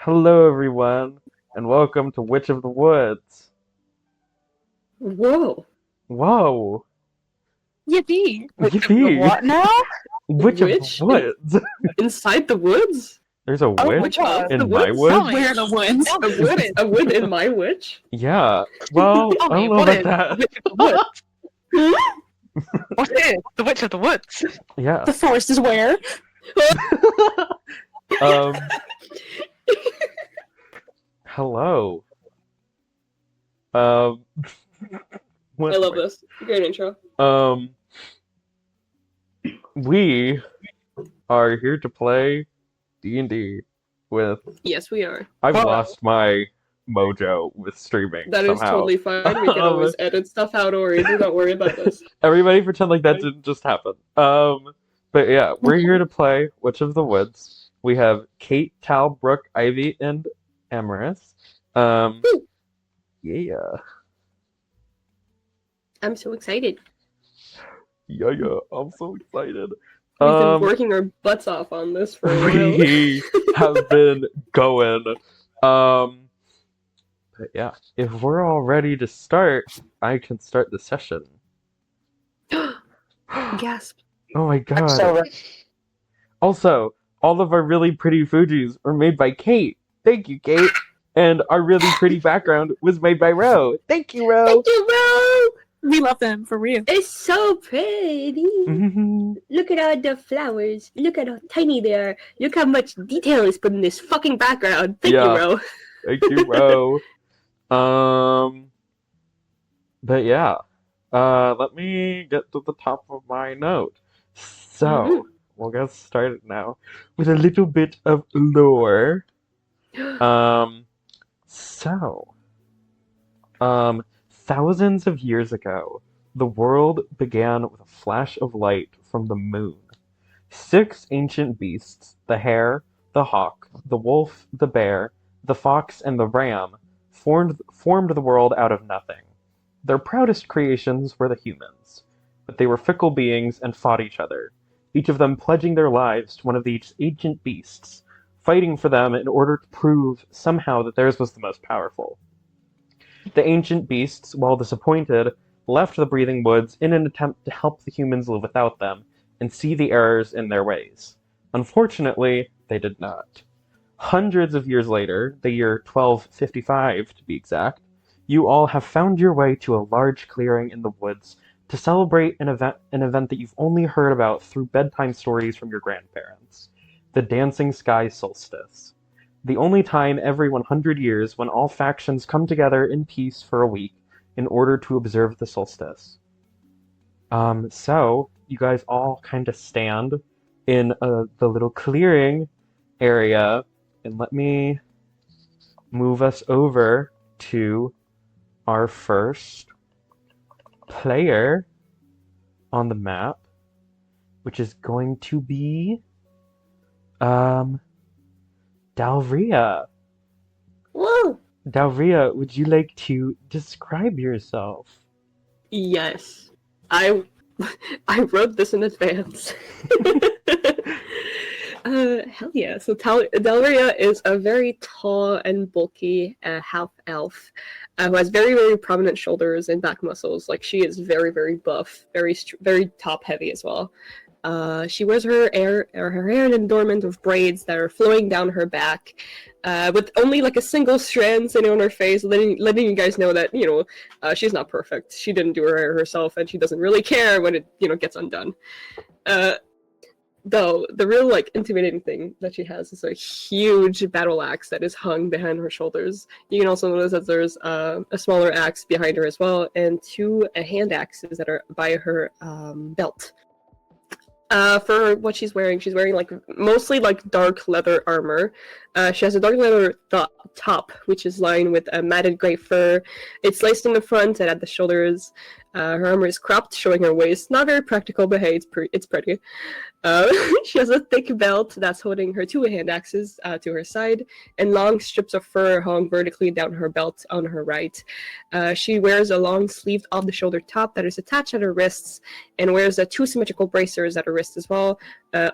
Hello, everyone, and welcome to Witch of the Woods. Whoa. Whoa, Yippee! yippee! What now? Witch of the Witch? Woods. Inside the woods? There's a Oh my witch god. in The my woods? woods. Where are the woods? A wood in my witch? Yeah. Well, Tell I me, don't know what about is that. the Witch of the Woods? What is the Witch of the Woods? Yeah. The forest is where? um. Hello. Um. I love this. Great intro. We are here to play D&D with. Yes, we are. I've Whoa. lost my mojo with streaming That is somehow. totally fine. We can always edit stuff out or do not worry about this. Everybody pretend like that didn't just happen. But yeah, we're here to play Witch of the Woods. We have Kate, Tal, Brooke, Ivy, and Amaris. Yeah. I'm so excited. Yeah, I'm so excited. We've been working our butts off on this for a while. We have been going. But yeah, if we're all ready to start, I can start the session. Gasp. Oh my god. So, Also, all of our really pretty Fugis were made by Kate. Thank you, Kate. And our really pretty background was made by Ro. Thank you, Ro. Thank you, bro! we love them, for real. It's so pretty. Mhm. Look at all the flowers. Look at how tiny they are. Look how much detail is put in this fucking background. Thank Yeah. you, bro. Thank you, Ro. But yeah. Let me get to the top of my note. So, we'll get started now with a little bit of lore. Thousands of years ago, the world began with a flash of light from the moon. 6 ancient beasts, the hare, the hawk, the wolf, the bear, the fox, and the ram, formed the world out of nothing. Their proudest creations were the humans, but they were fickle beings and fought each other, each of them pledging their lives to one of these ancient beasts, fighting for them in order to prove somehow that theirs was the most powerful. The ancient beasts, while disappointed, left the breathing woods in an attempt to help the humans live without them and see the errors in their ways. Unfortunately, they did not. Hundreds of years later, the year 1255 to be exact, you all have found your way to a large clearing in the woods to celebrate an event that you've only heard about through bedtime stories from your grandparents, the Dancing Sky Solstice. The only time every 100 years when all factions come together in peace for a week in order to observe the solstice. So, you guys all kind of stand in the little clearing area, and let me move us over to our first player on the map, which is going to be Dalhria. Whoa! Dalhria, would you like to describe yourself? Yes. I wrote this in advance. Hell yeah. So Dalhria is a very tall and bulky half-elf who has very, very prominent shoulders and back muscles. Like, she is very, very buff, very top-heavy as well. She wears her hair in an adornment of braids that are flowing down her back, with only like a single strand sitting on her face, letting you guys know that, she's not perfect. She didn't do her hair herself, and she doesn't really care when it, gets undone. Though, the real, intimidating thing that she has is a huge battle axe that is hung behind her shoulders. You can also notice that there's a smaller axe behind her as well, and 2 hand axes that are by her belt. For what she's wearing mostly dark leather armor. She has a dark leather top, which is lined with a matted gray fur. It's laced in the front and at the shoulders. Her armor is cropped, showing her waist. Not very practical, but hey, it's pretty. She has a thick belt that's holding her 2 hand axes to her side, and long strips of fur hung vertically down her belt on her right. She wears a long-sleeved off-the-shoulder top that is attached at her wrists, and wears 2 symmetrical bracers at her wrist as well,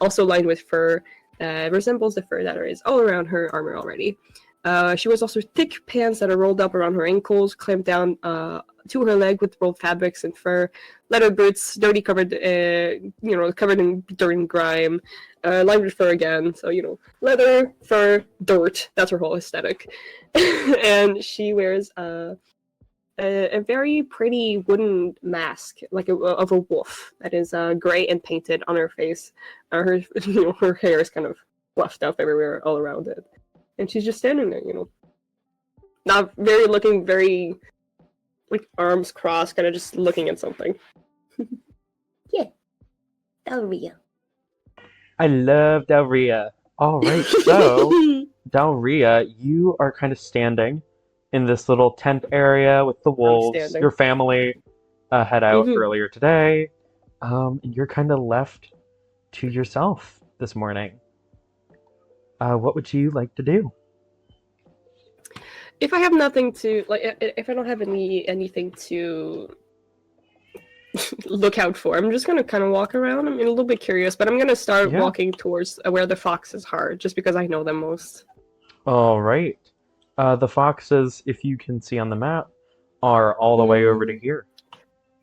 also lined with fur. resembles the fur that is all around her armor already. She wears also thick pants that are rolled up around her ankles, clamped down to her leg with rolled fabrics and fur, leather boots, dirty, covered, covered in dirt and grime, lined with fur again. So leather, fur, dirt. That's her whole aesthetic. And she wears a very pretty wooden mask, like of a wolf, that is gray and painted on her face. Her her hair is kind of fluffed up everywhere, all around it. And she's just standing there, not looking very, like, arms crossed, kind of just looking at something. Yeah. Dalhria. I love Dalhria. All right, so Dalhria, you are kind of standing in this little tent area with the wolves. Your family had out earlier today, and you're kind of left to yourself this morning. What would you like to do? If I have nothing to if I don't have anything to look out for, I'm just gonna kind of walk around. I'm a little bit curious, but I'm gonna start walking towards where the foxes are, just because I know them most. All right. The foxes, if you can see on the map, are all the way over to here.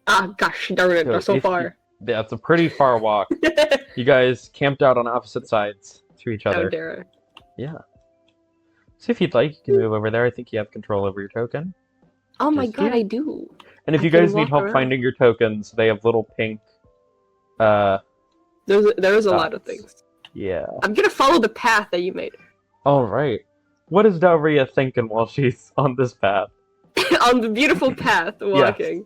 Ah, gosh, darn it, they're so far. Yeah, it's a pretty far walk. You guys camped out on opposite sides to each other. How dare I? Yeah. So if you'd like, you can move over there. I think you have control over your token. Oh my god, I do. And if you guys need help finding your tokens, they have little pink... There's a lot of things. Yeah. I'm gonna follow the path that you made. Alright. What is Dalhria thinking while she's on this path? On the beautiful path, walking.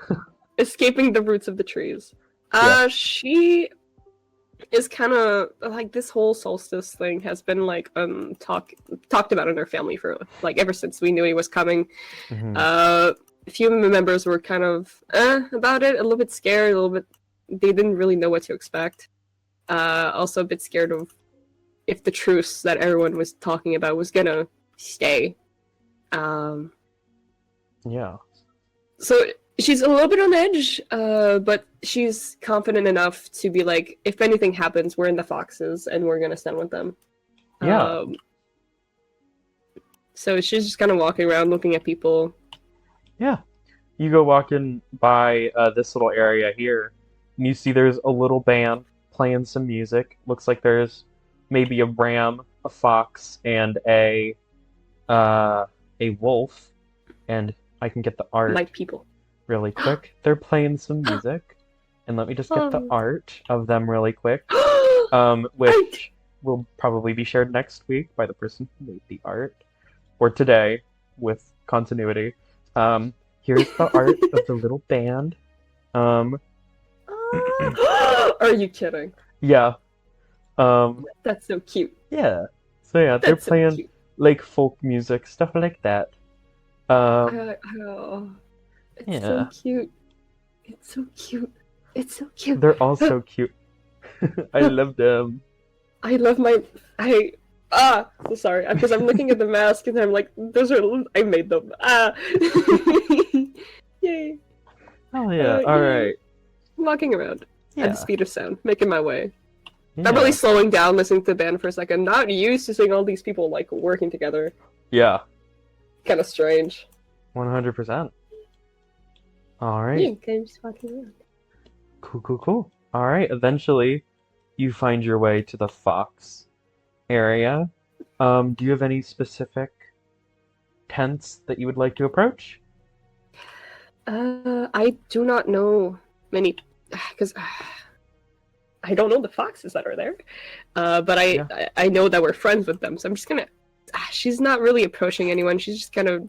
Yes. Escaping the roots of the trees. She is kind of like, this whole solstice thing has been like talked about in her family for like ever since we knew he was coming. A few members were kind of about it, a little bit scared, a little bit. They didn't really know what to expect. Also a bit scared of if the truce that everyone was talking about was gonna stay. Yeah. So she's a little bit on edge, but she's confident enough to be like, if anything happens, we're in the foxes and we're gonna stand with them. Yeah. So she's just kind of walking around looking at people. Yeah. You go walking by this little area here, and you see there's a little band playing some music. Looks like there's maybe a ram, a fox, and a wolf. And I can get the art. Like people. Really quick. They're playing some music. And let me just get the art of them really quick. Which will probably be shared next week by the person who made the art. Or today, with continuity. Here's the art of the little band. Are you kidding? Yeah. That's so cute. Yeah. So yeah, they're playing like folk music, stuff like that. It's so cute. It's so cute. It's so cute. They're all so cute. I love them. I love my... so sorry, because I'm looking at the mask and I'm like, those are... I made them. Yay. Oh yeah, alright. I'm walking around at the speed of sound, making my way. Yeah. I'm really slowing down, listening to the band for a second. Not used to seeing all these people, like, working together. Yeah. Kind of strange. 100%. Alright. Yeah, I'm just walking around. Cool. Alright, eventually you find your way to the fox area. Do you have any specific tents that you would like to approach? I do not know many, because I don't know the foxes that are there. But I know that we're friends with them, so I'm just gonna... she's not really approaching anyone, she's just kind of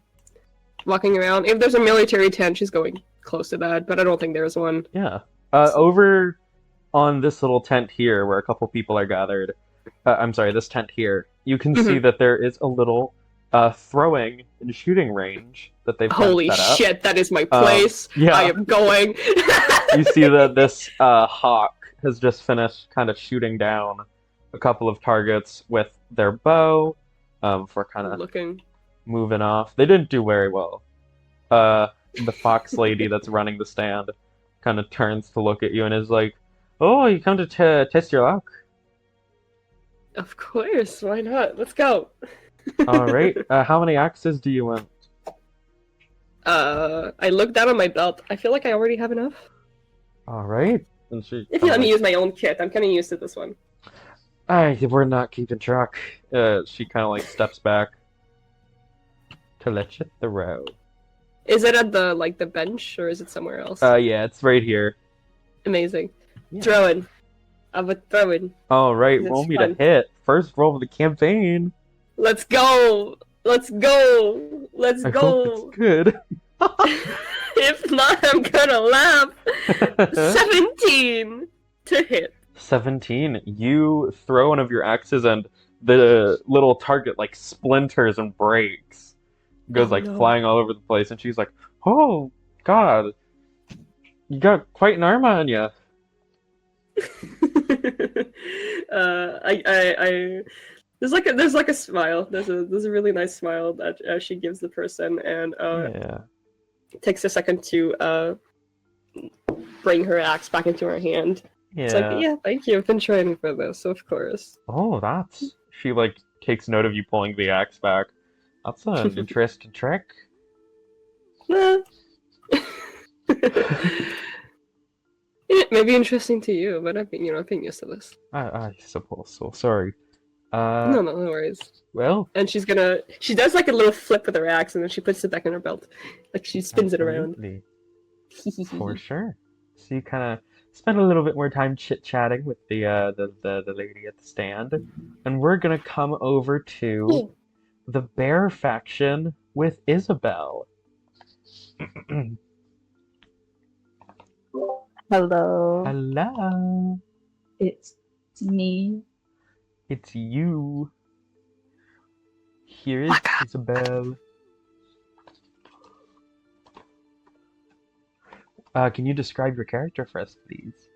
walking around. If there's a military tent, she's going close to that, but I don't think there's one. Yeah. Over on this little tent here, where a couple people are gathered, this tent here, you can see that there is a little throwing and shooting range that they've Holy set up. Shit, that is my place. Yeah. I am going. You see that this hawk has just finished kind of shooting down a couple of targets with their bow for kind of moving off. They didn't do very well. The fox lady that's running the stand kind of turns to look at you and is like, "Oh, you come to test your luck?" Of course, why not? Let's go. All right. How many axes do you want? I looked down on my belt. I feel like I already have enough. All right. And she If kind you of let me like, use my own kit, I'm kind of used to this one. we're not keeping track. She kind of like steps back to let you throw. Is it at the bench or is it somewhere else? Yeah, it's right here. Amazing. Yeah. Throwing. I'm a throwing. All right, It's roll me to fun. hit. First roll of the campaign. Let's go. Let's go. Let's I hope it's go. good. If not, I'm gonna laugh. 17 to hit. 17. You throw one of your axes and the little target like splinters and breaks. Goes Oh, like no. flying all over the place and she's like, "Oh God, you got quite an arm on you." I there's like a smile. There's a really nice smile that she gives the person, and Yeah. takes a second to bring her axe back into her hand. It's like, Yeah. yeah, thank you. I've been training for this, of course. Oh, that's. She like takes note of you pulling the axe back. That's an interesting trick. It may be interesting to you, but I've been used to this. I suppose so. Sorry. No, no worries. Well, And she does like a little flip with her axe, and then she puts it back in her belt, like she spins it around. absolutely. For sure. So you kind of spend a little bit more time chit-chatting with the lady at the stand, and we're gonna come over to the bear faction with Isabelle. Hello, Hello, it's me. it's you. Here is My God. Isabelle. Can you describe your character for us, please?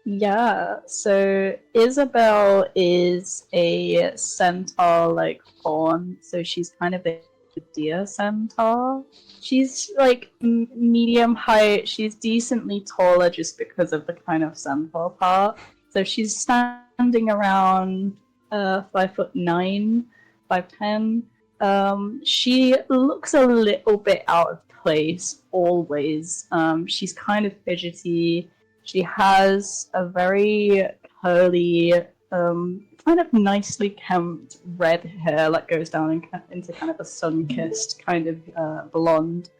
Yeah, so Isabelle is a centaur like fawn, so she's kind of a deer centaur. She's like medium height, she's decently taller just because of the kind of centaur part. So she's standing around 5'9", 5'10". She looks a little bit out of place always. She's kind of fidgety. She has a very curly, kind of nicely kempt red hair that goes down into kind of a sun-kissed kind of blonde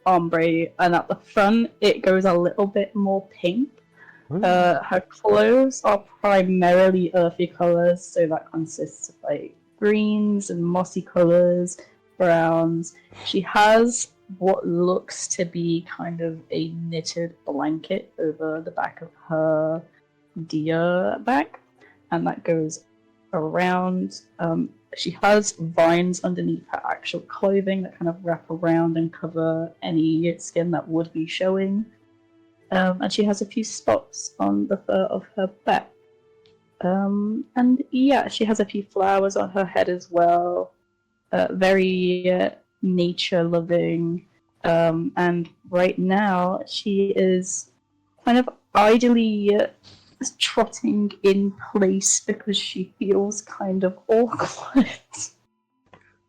ombre, and at the front it goes a little bit more pink. Ooh. Her clothes are primarily earthy colors, so that consists of like greens and mossy colors, browns. She has what looks to be kind of a knitted blanket over the back of her deer back, and that goes around. She has vines underneath her actual clothing that kind of wrap around and cover any skin that would be showing. And she has a few spots on the fur of her back. And yeah, she has a few flowers on her head as well. Very nature loving. And right now, she is kind of idly trotting in place because she feels kind of awkward.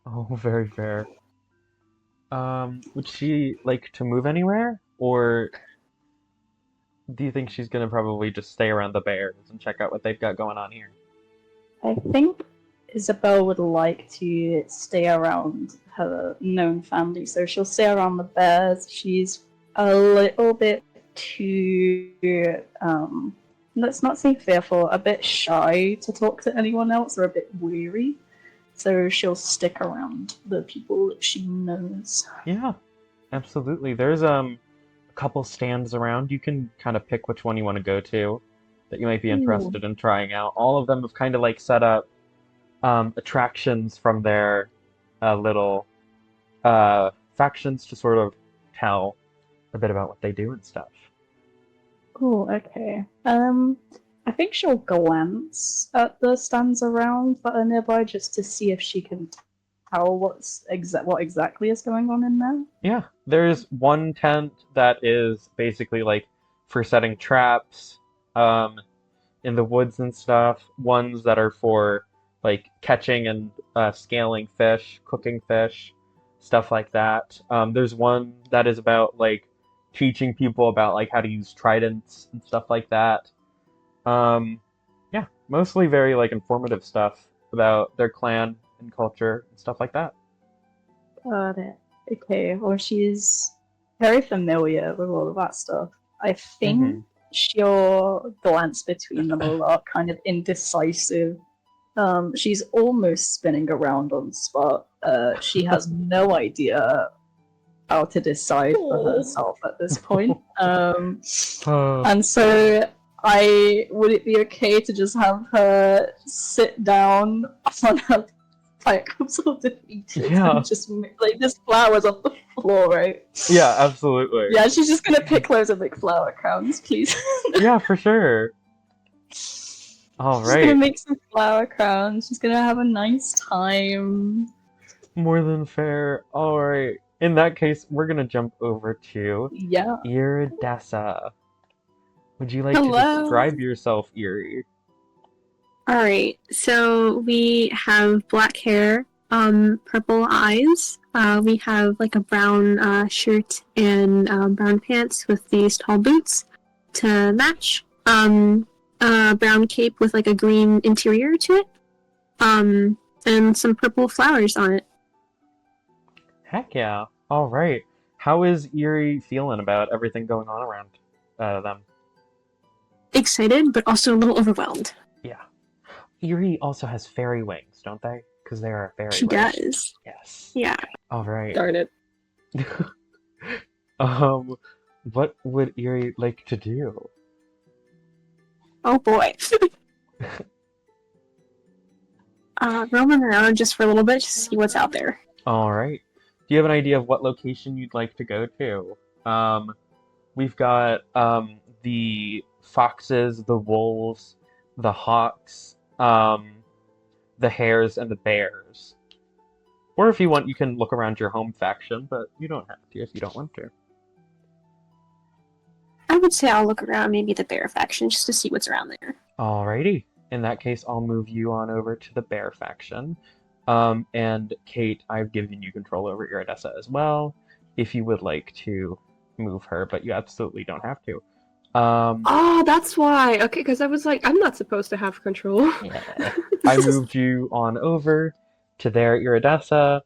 Oh, very fair. Would she like to move anywhere, or do you think she's gonna probably just stay around the bears and check out what they've got going on here? I think Isabelle would like to stay around her known family, so she'll stay around the bears. She's a little bit too, let's not say fearful, a bit shy to talk to anyone else, or a bit weary. So she'll stick around the people that she knows. Yeah, absolutely. There's a couple stands around. You can kind of pick which one you want to go to that you might be interested in trying out. All of them have kind of like set up attractions from their little factions to sort of tell a bit about what they do and stuff. Oh, okay. I think she'll glance at the stands around that are nearby just to see if she can tell what exactly is going on in there. Yeah, there's one tent that is basically like for setting traps in the woods and stuff. Ones that are for like catching and scaling fish, cooking fish, stuff like that. There's one that is about like teaching people about like how to use tridents and stuff like that. Yeah, mostly very like informative stuff about their clan and culture and stuff like that. Got it. Okay, well, she's very familiar with all of that stuff. I think Mhm. she'll glance between them a lot, kind of indecisive. She's almost spinning around on the spot. She has no idea how to decide for herself at this point. And so would it be okay to just have her sit down on a like sort of defeated Yeah. and just like there's flowers on the floor, right? Yeah, absolutely. Yeah, she's just gonna pick loads of big flower crowns, please. Yeah, for sure. All She's gonna right. make some flower crowns. She's gonna have a nice time. More than fair. All right. In that case, we're gonna jump over to Yeah. Iridessa. Would you like to Hello. describe yourself, Iri? All right, so we have black hair, purple eyes. We have like a brown shirt and brown pants with these tall boots to match. A brown cape with like a green interior to it. And some purple flowers on it. Heck yeah. All right. How is Iri feeling about everything going on around them? Excited, but also a little overwhelmed. Yeah. Iri also has fairy wings, don't they? Because they are fairy She wings. does. Yes. Yeah. All right. Darn it. What would Iri like to do? Oh boy. Roaming around just for a little bit to see what's out there. All right. Do you have an idea of what location you'd like to go to? We've got the foxes, the wolves, the hawks, the hares, and the bears. Or if you want, you can look around your home faction, but you don't have to if you don't want to. I would say I'll look around maybe the bear faction just to see what's around there. Alrighty. In that case, I'll move you on over to the bear faction. And Kate, I've given you control over Iridessa as well, if you would like to move her, but you absolutely don't have to. Oh, that's why. Okay, because I was like, I'm not supposed to have control. Yeah. I moved you on over to their Iridessa,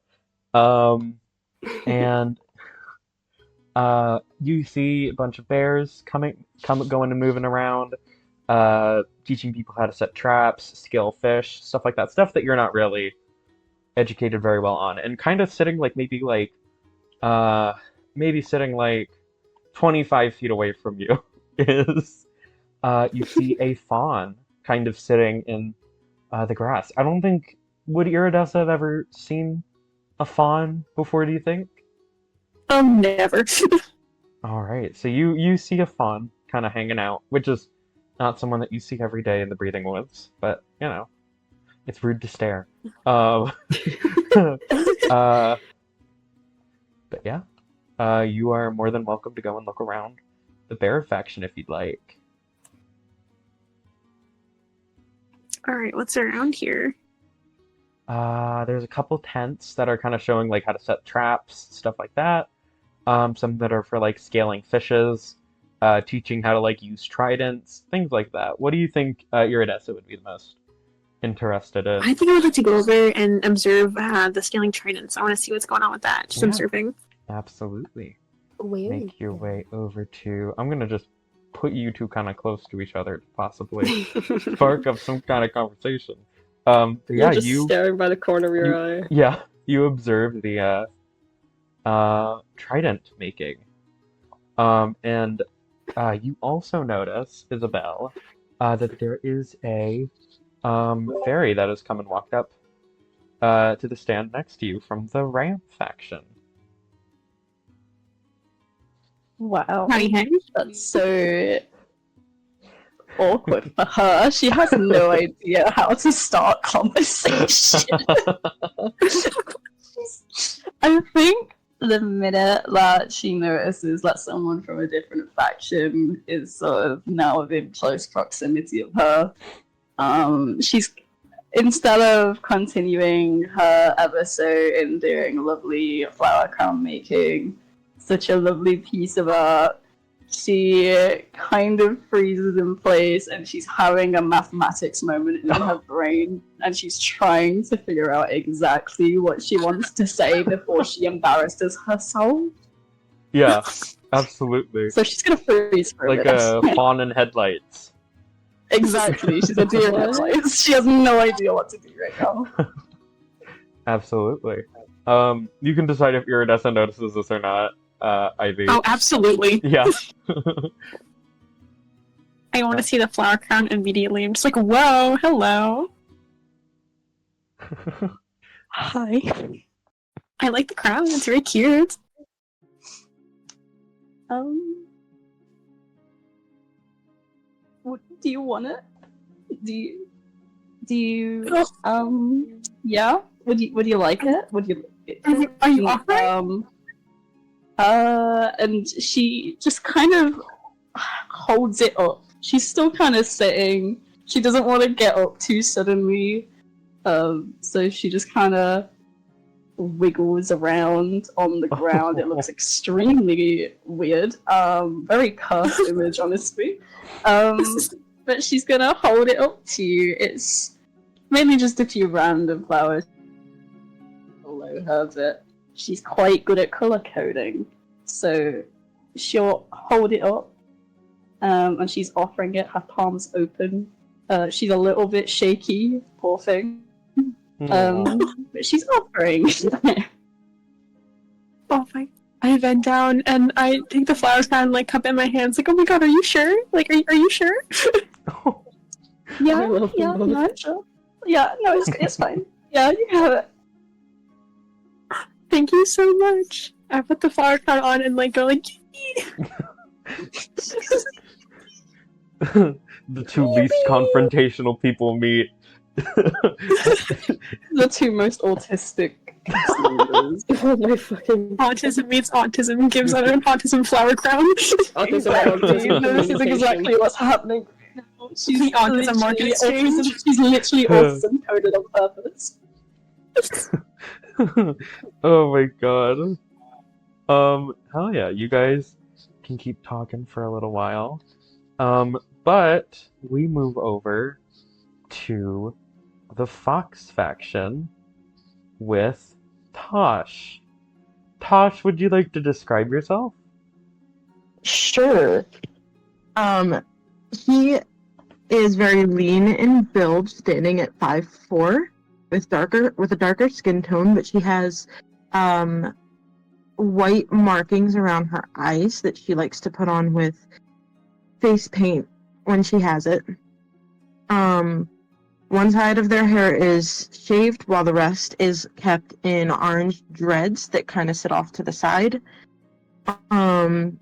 and you see a bunch of bears going and moving around, teaching people how to set traps, skill fish, stuff like that. Stuff that you're not really educated very well on, and kind of sitting like maybe sitting like 25 feet away from you is you see a fawn kind of sitting in the grass. I don't think, would Iridessa have ever seen a fawn before, do you think? Never. Alright, so you see a fawn kind of hanging out, which is not someone that you see every day in the Breathing Woods, but, you know, it's rude to stare. But yeah, you are more than welcome to go and look around the bear faction if you'd like. Alright, what's around here? There's a couple tents that are kind of showing like how to set traps, stuff like that. Some that are for like scaling fishes, teaching how to like use tridents, things like that. What do you think Iridessa would be the most interested in? I think I would like to go over and observe the scaling tridents. I want to see what's going on with that. Just Yeah. observing. Absolutely. Where? Make your way over to... I'm gonna just put you two kind of close to each other to possibly spark up some kind of conversation. But You're yeah, just you... staring by the corner of your eye. Yeah, you observe the trident making. And you also notice, Isabelle, that there is a fairy that has come and walked up to the stand next to you from the Ramp faction. Wow. Howdy, hey. That's so awkward for her. She has no idea how to start conversation. I think the minute that she notices that someone from a different faction is sort of now within close proximity of her, she's instead of continuing her episode in doing lovely flower crown making, such a lovely piece of art, she kind of freezes in place and she's having a mathematics moment in her brain and she's trying to figure out exactly what she wants to say before she embarrasses herself. Yeah, absolutely. So she's gonna freeze for a Like bit. a fawn in headlights. Exactly, she's a deer in headlights. She has no idea what to do right now. Absolutely. You can decide if Iridessa notices this or not, Ivy. Oh, absolutely. Yeah. I want to see the flower crown immediately. I'm just like, whoa, hello. Hi. I like the crown. It's very cute. Do you want it? Do you yeah? Would you like it? Would you? Are you offering? And she just kind of holds it up. She's still kind of sitting. She doesn't want to get up too suddenly. So she just kind of wiggles around on the ground. It looks extremely weird. Very cursed image, honestly. But she's gonna hold it up to you. It's mainly just a few random flowers below her, but she's quite good at color coding. So she'll hold it up, and she's offering it, her palms open. She's a little bit shaky, poor thing. But she's offering. Oh my! I bend down and I take the flowers down, like cup in my hands, like, oh my god, are you sure? Like, are you sure? Yeah, I love yeah, them both. no, sure. Yeah, no, it's fine. Yeah, you have it. Thank you so much. I put the flower crown on and like go like. The two least confrontational people meet. The two most autistic cast members. Oh my fucking Autism meets autism gives out an autism flower crown. autism. Exactly. autism No, this is communication. exactly what's happening. She's The autism literally market exchange. She's literally autism coded on purpose. Oh my god. Hell yeah, you guys can keep talking for a little while. But we move over to the Fox faction with Tosh. Tosh, would you like to describe yourself? Sure. He is very lean in build, standing at 5'4", with a darker skin tone, but she has white markings around her eyes that she likes to put on with face paint when she has it. One side of their hair is shaved while the rest is kept in orange dreads that kind of sit off to the side. And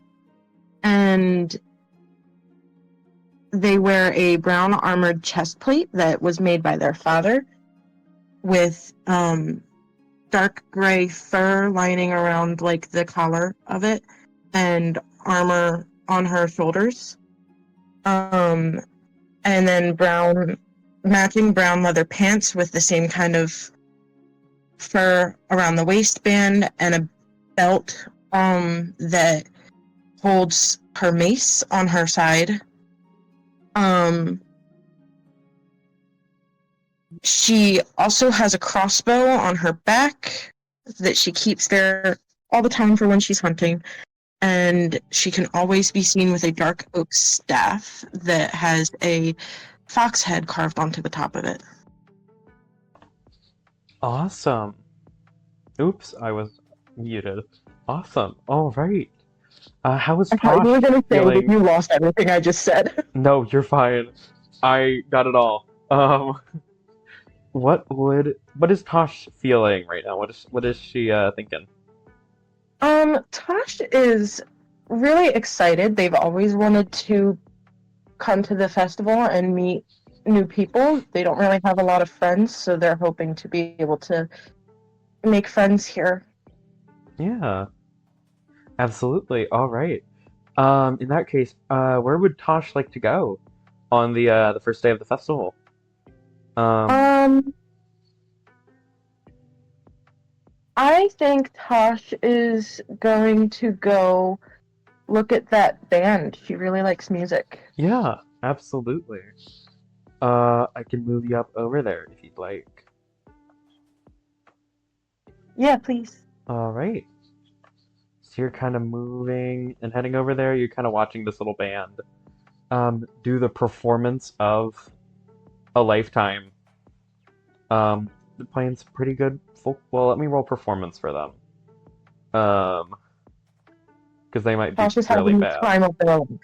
they wear a brown armored chest plate that was made by their father with dark gray fur lining around like the collar of it and armor on her shoulders. And then matching brown leather pants with the same kind of fur around the waistband and a belt that holds her mace on her side. She also has a crossbow on her back that she keeps there all the time for when she's hunting. And she can always be seen with a dark oak staff that has a fox head carved onto the top of it. Awesome. Oops, I was muted. Awesome. All right. How was I thought Tosh you were going to say that feeling? you lost everything I just said. No, you're fine. I got it all. What is Tosh feeling right now? What is she thinking? Tosh is really excited. They've always wanted to come to the festival and meet new people. They don't really have a lot of friends, so they're hoping to be able to make friends here. Yeah. Absolutely. All right. In that case, where would Tosh like to go on the first day of the festival? Um, I think Tosh is going to go look at that band. She really likes music. yeah, absolutely. I can move you up over there if you'd like. Yeah, please. All right. So you're kind of moving and heading over there. You're kind of watching this little band do the performance of a lifetime. They're playing some pretty good folk. Well, let me roll performance for them. Because they might be Tosh is really having the bad. time of their life.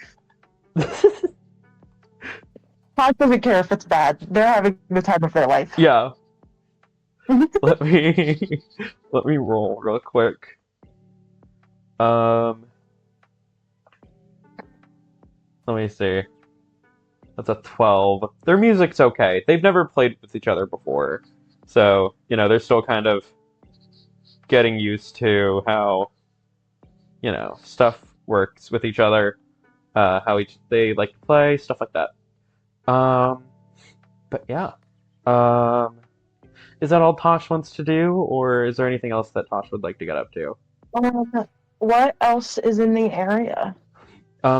Tosh doesn't care if it's bad. They're having the time of their life. Yeah. Let me roll real quick. Let me see. That's a 12. Their music's okay. They've never played with each other before. So, they're still kind of getting used to how, stuff works with each other, how they like to play, stuff like that. But yeah. Is that all Tosh wants to do, or is there anything else that Tosh would like to get up to? What else is in the area?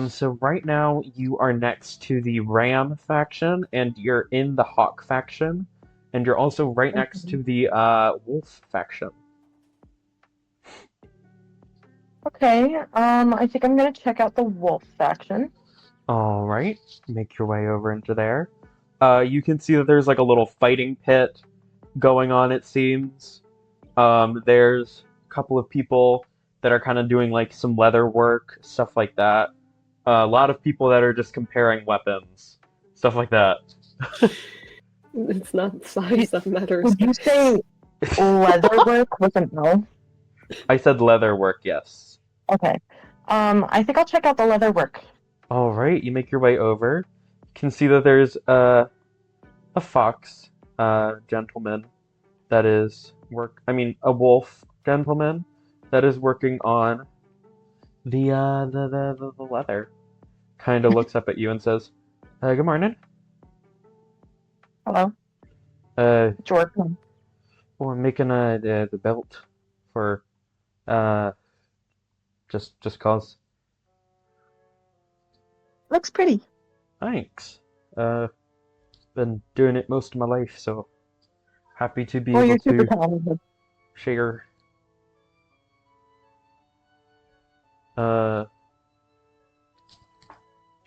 So right now you are next to the Ram faction, and you're in the Hawk faction, and you're also right next to the Wolf faction. Okay, I think I'm gonna check out the Wolf faction. All right, make your way over into there. You can see that there's like a little fighting pit going on, it seems. There's a couple of people that are kind of doing like some leather work, stuff like that. A lot of people that are just comparing weapons, stuff like that. It's not size that matters. Would you say leatherwork with an L? I said leather work, yes. Okay. I think I'll check out the leatherwork. All right, you make your way over. You can see that there's a fox gentleman that is a wolf gentleman that is working on the leather. Kind of looks up at you and says, "Good morning." Hello, George. We're making the belt for just cause. Looks pretty. Thanks. Been doing it most of my life, so happy to be Well, able you're super to talented. share.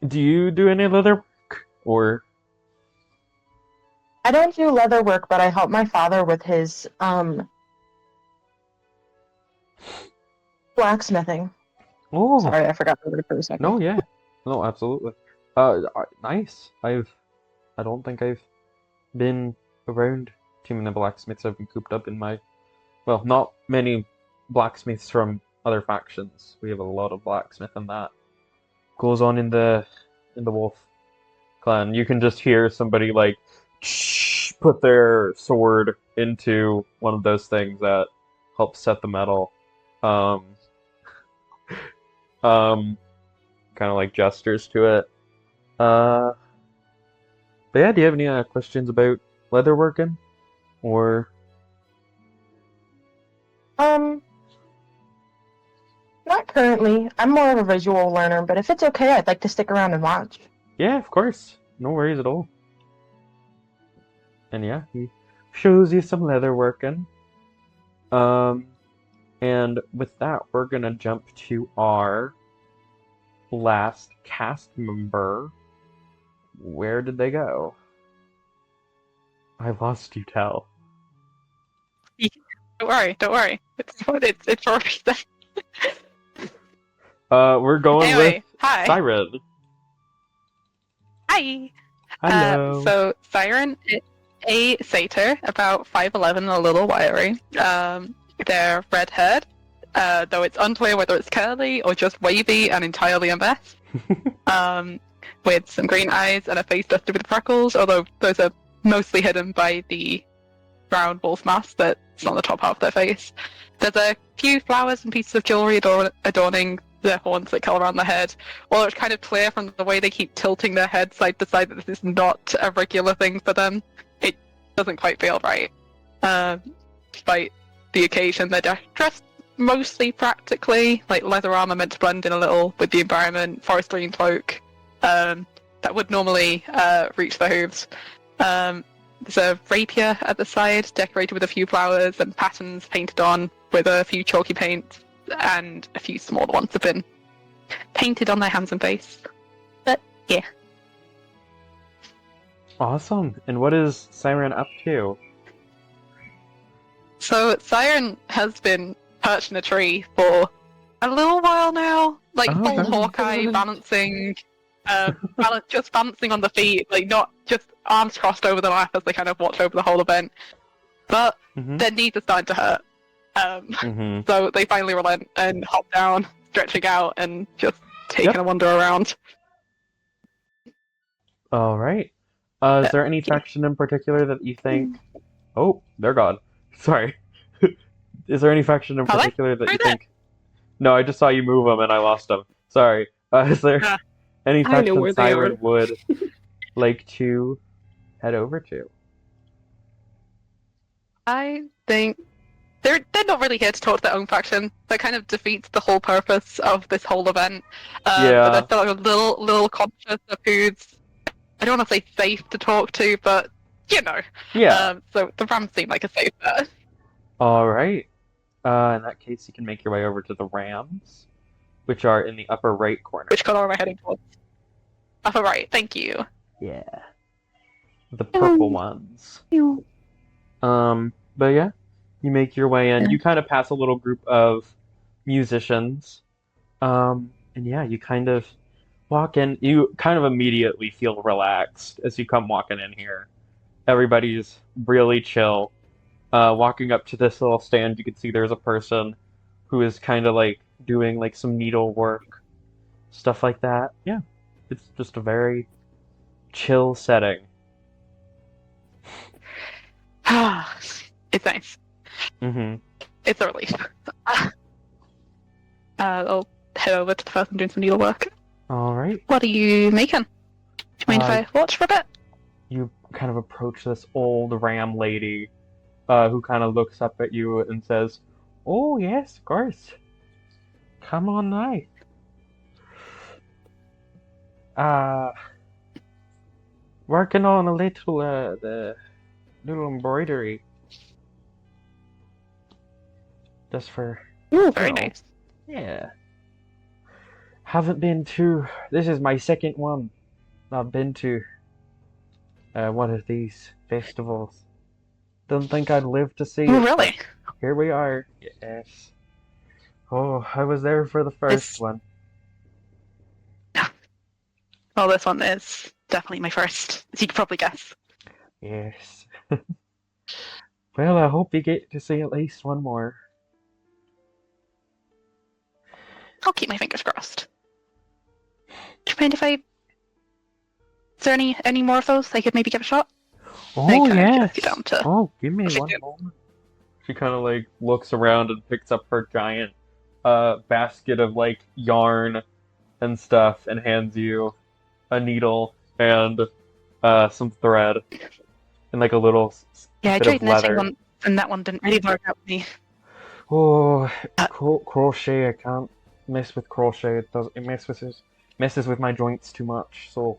Do you do any leather work, or? I don't do leather work, but I help my father with his blacksmithing. Oh, Sorry, I forgot the word for a second. no, yeah, no, absolutely. Nice. I don't think I've been around too many blacksmiths. I've been cooped up in not many blacksmiths from other factions. We have a lot of blacksmithing that goes on in the Wolf clan. You can just hear somebody like put their sword into one of those things that helps set the metal. Kind of like gestures to it. But yeah, do you have any questions about leatherworking, or? Not currently. I'm more of a visual learner, but if it's okay, I'd like to stick around and watch. Yeah, of course. No worries at all. And yeah, he shows you some leatherworking. And with that, we're gonna jump to our last cast member. Where did they go? I lost you, Tal. Don't worry. It's for a reason. We're going Anyway, with hi. Syren. Hi. Hello. So Syren is a satyr, about 5'11", and a little wiry. They're red-haired, though it's unclear whether it's curly or just wavy and entirely a mess. With some green eyes and a face dusted with freckles, although those are mostly hidden by the brown wolf mask that's on the top half of their face. There's a few flowers and pieces of jewelry adorning their horns that curl around their head, although it's kind of clear from the way they keep tilting their head side to side that this is not a regular thing for them. It doesn't quite feel right. Despite the occasion, they're dressed mostly practically, like leather armor meant to blend in a little with the environment, forest green cloak that would normally reach the hooves. There's a rapier at the side, decorated with a few flowers and patterns painted on with a few chalky paints, and a few smaller ones have been painted on their hands and face. But yeah. Awesome. And what is Syren up to? So Syren has been perched in a tree for a little while now, like Oh, full okay. Hawkeye balancing, just balancing on the feet, like not just arms crossed over the lap as they kind of watch over the whole event. But Mm-hmm. their knees are starting to hurt, Mm-hmm. so they finally relent and hop down, stretching out, and just taking a wander around. All right. Is there any faction in particular that you think? Oh, they're gone. Sorry. Is there any faction in Are they? particular that you Where are they? think? No, I just saw you move them and I lost them. Sorry. Is there Ah. any I know faction where they Syren are. would like to head over to? I think they're not really here to talk to their own faction. That kind of defeats the whole purpose of this whole event. Yeah. But they're still a little conscious of who's, I don't want to say safe to talk to, but you know. Yeah. So the Rams seem like a safe bet. All right. In that case, you can make your way over to the Rams, which are in the upper right corner. Which colour am I heading towards? Upper right. Thank you. Yeah. The purple ones. But yeah, you make your way in. You kind of pass a little group of musicians. And yeah, you kind of walk in. You kind of immediately feel relaxed as you come walking in here. Everybody's really chill. Walking up to this little stand, you can see there's a person who is kind of like doing like some needlework, stuff like that. Yeah, it's just a very chill setting. It's nice. Mm-hmm. It's a relief. I'll head over to the person doing some needlework. All right. What are you making? Do you mind if I watch for a bit? You kind of approach this old ram lady, who kind of looks up at you and says, "Oh yes, of course. Come on now. Working on a little the little embroidery, just for Ooh, very you know, nice. yeah. Haven't been to. This is my second one. I've been to one of these festivals. Don't think I'd live to see Oh, it. really? But here we are. Yes. Oh, I was there for the first It's- one. Well, this one is definitely my first, as you can probably guess. Yes. Well, I hope you get to see at least one more. I'll keep my fingers crossed. Do you mind if I... Is there any more of those I could maybe give a shot? Oh, Like, yes. get down to- Oh, give me Okay. one moment. She kind of like looks around and picks up her giant basket of like yarn and stuff and hands you a needle and some thread and like a little Yeah, I bit tried of knitting leather. one, and that one didn't really work out with me. Oh, crochet! I can't mess with crochet. It messes with my joints too much, so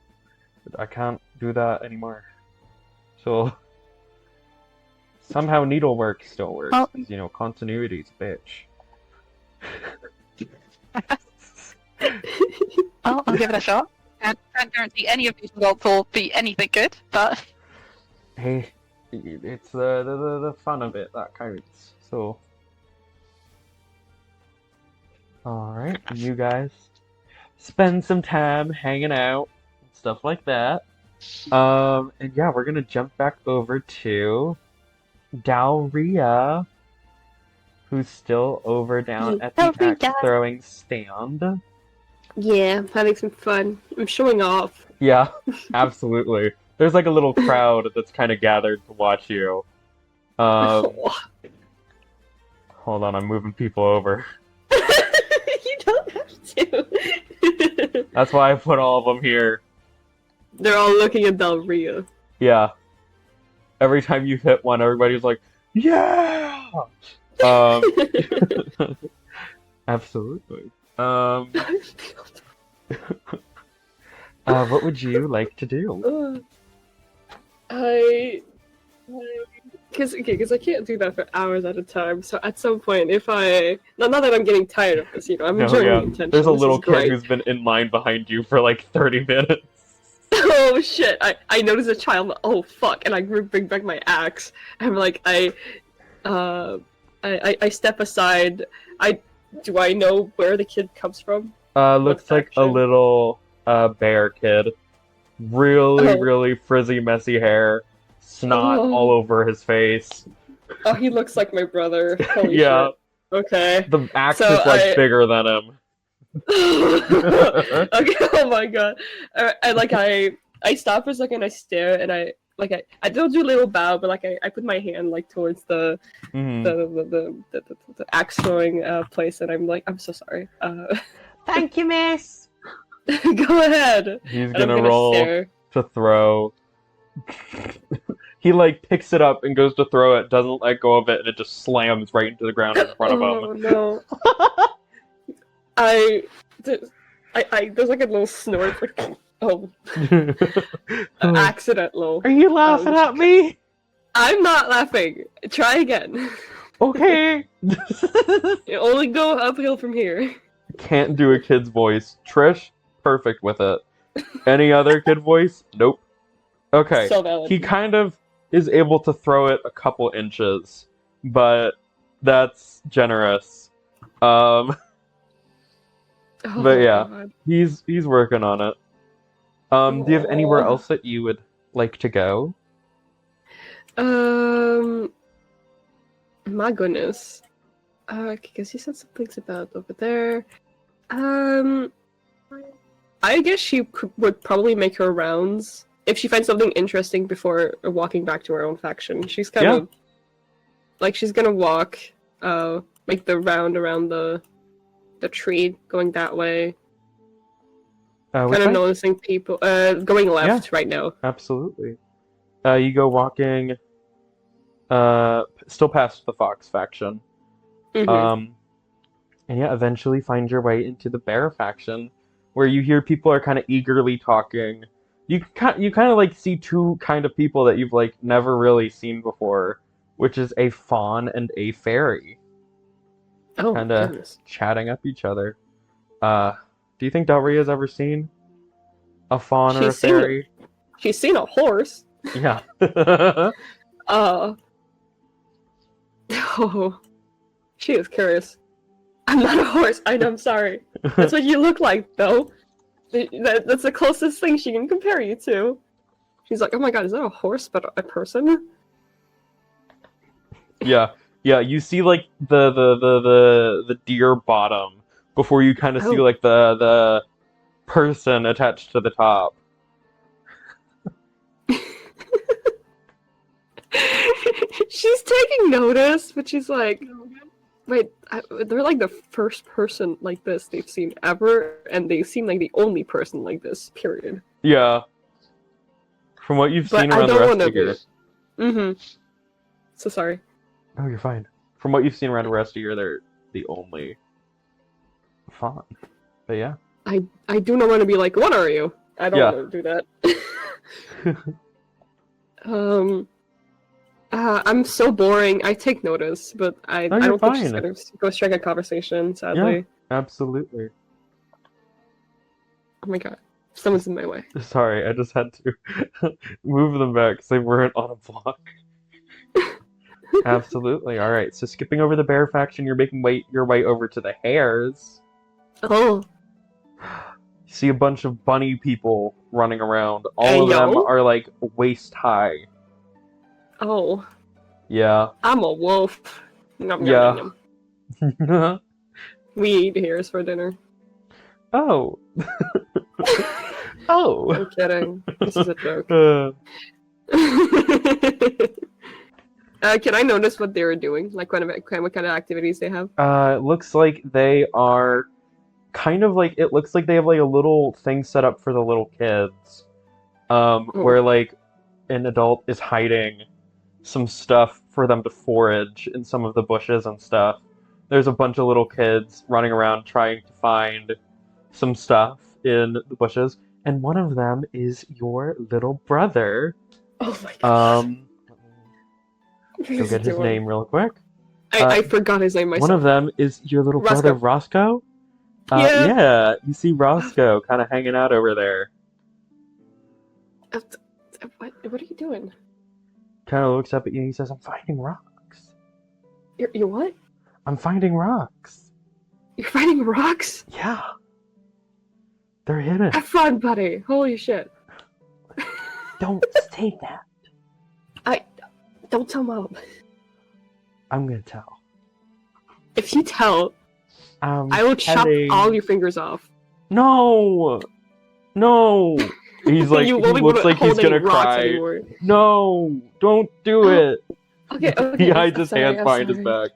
I can't do that anymore. So somehow needlework still works. Well- 'Cause, you know, continuity's a bitch. Well, I'll give it a shot. Can't guarantee any of these results will be anything good, but Hey, it's the fun of it that counts. So, all right, you guys spend some time hanging out, stuff like that. And yeah, we're gonna jump back over to Dalhria, who's still over down at the Dalhria. axe throwing stand. Yeah, having some fun. I'm showing off. Yeah, absolutely. There's like a little crowd that's kind of gathered to watch you. Hold on, I'm moving people over. You don't have to. That's why I put all of them here. They're all looking at Dalhria. Yeah. every time you hit one, everybody's like, yeah! Um, absolutely. What would you like to do? Because I can't do that for hours at a time. So at some point, if I not that I'm getting tired of this, I'm No, enjoying yeah. the intention. There's a this little is kid great. who's been in line behind you for like 30 minutes. Oh shit! I notice a child. Oh fuck! And I bring back my axe. I'm like I step aside. Do I know where the kid comes from? Looks like a faction? little bear kid. Really, Oh. really frizzy, messy hair. Snot Oh. all over his face. Oh, he looks like my brother. Holy Yeah. shit. Okay. The axe So is like bigger than him. Okay. Oh my god. I stop for a second. I stare and I don't do a little bow, but like I put my hand like towards the Mhm. the axe throwing place, and I'm like, I'm so sorry. Thank you, miss. Go ahead. He's And I'm gonna roll stare. to throw. He like picks it up and goes to throw it, doesn't let go of it, and it just slams right into the ground in front of Oh him. no. There's like a little snort. Like, oh, accidental. Are you laughing at me? I'm not laughing. Try again. Okay. You only go uphill from here. Can't do a kid's voice. Trish, perfect with it. Any other kid voice? Nope. Okay. So valid. He kind of is able to throw it a couple inches, but that's generous. Oh, but yeah. God. He's working on it. Do you have anywhere Aw. else that you would like to go? My goodness. Because you said some things about over there. I guess she would probably make her rounds if she finds something interesting before walking back to her own faction. She's kind of like she's gonna walk, make the round around the tree, going that way. Which Kind of way? noticing people. Going left right now. Absolutely. You go walking. Still past the Fox faction. Mhm. And yeah, eventually find your way into the Bear faction, where you hear people are kind of eagerly talking. You kind of like see two kind of people that you've like never really seen before, which is a fawn and a fairy, Oh, kind of goodness. chatting up each other. Do you think Dalhria's ever seen a fawn or a She's seen fairy? She's seen a horse. Yeah. Oh, she is curious. I'm not a horse. I'm sorry. That's what you look like, though. That's the closest thing she can compare you to. She's like, oh my god, is that a horse but a person? Yeah, you see like the deer bottom before you kind of see Oh. like the person attached to the top. She's taking notice, but she's like, wait, they're like the first person like this they've seen ever, and they seem like the only person like this, period. Yeah. From what you've But seen I around the don't rest wanna of your... Mm-hmm. So sorry. Oh, you're fine. From what you've seen around the rest of your, they're the only fawn. But yeah. I do not want to be like, what are you? I don't Yeah. want to do that. I'm so boring. I take notice, but I No, don't you're think she's fine. gonna go strike a conversation, sadly. Absolutely. Oh my god. Someone's in my way. Sorry, I just had to move them back because they weren't on a block. Absolutely. All right. So skipping over the bear faction, you're making your way over to the hares. Oh. You see a bunch of bunny people running around. All of them yo? are like waist high. Oh. Yeah. I'm a wolf. Nom, nom, Yeah. nom, nom. We eat hares for dinner. Oh. Oh. I'm kidding. This is a joke. Can I notice what they were doing? Like what kind of activities they have? It looks like they are kind of like, it looks like they have like a little thing set up for the little kids. Where like an adult is hiding some stuff for them to forage in some of the bushes and stuff. There's a bunch of little kids running around trying to find some stuff in the bushes, and one of them is your little brother. Oh my god. Go get his name real quick. I forgot his name myself. One of them is your little brother, Roscoe. Yeah. Yeah, you see Roscoe kind of hanging out over there. What are you doing? Kind of looks up at you and he says, I'm finding rocks. You're what? I'm finding rocks. You're finding rocks? Yeah. They're hidden. Have fun, buddy. Holy shit. Don't say that. Don't tell Mom. I'm gonna tell. If you tell, I will chop all your fingers off. No! No! He's like, You he won't be looks like he's holding gonna rocks cry. anymore. No! Don't do it! Okay. He hides his hands behind his back.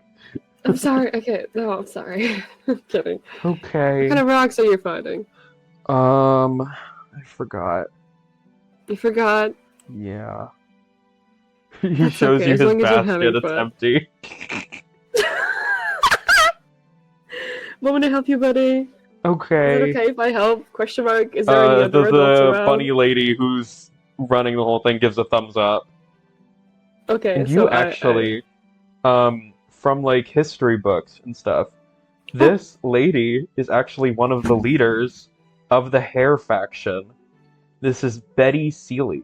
I'm sorry. Okay, no, I'm sorry. I'm kidding. Okay. What kind of rocks are you finding? I forgot. You forgot? Yeah. He That's shows okay, you as his long as you're basket, having it's fun. empty. Want me to help you, buddy? Is Okay. it okay if I help? Question mark. Is there any other adults the around? bunny lady who's running the whole thing gives a thumbs up. Okay, And so you actually, from like history books and stuff, this lady is actually one of the leaders of the Hair faction. This is Betty Seeley.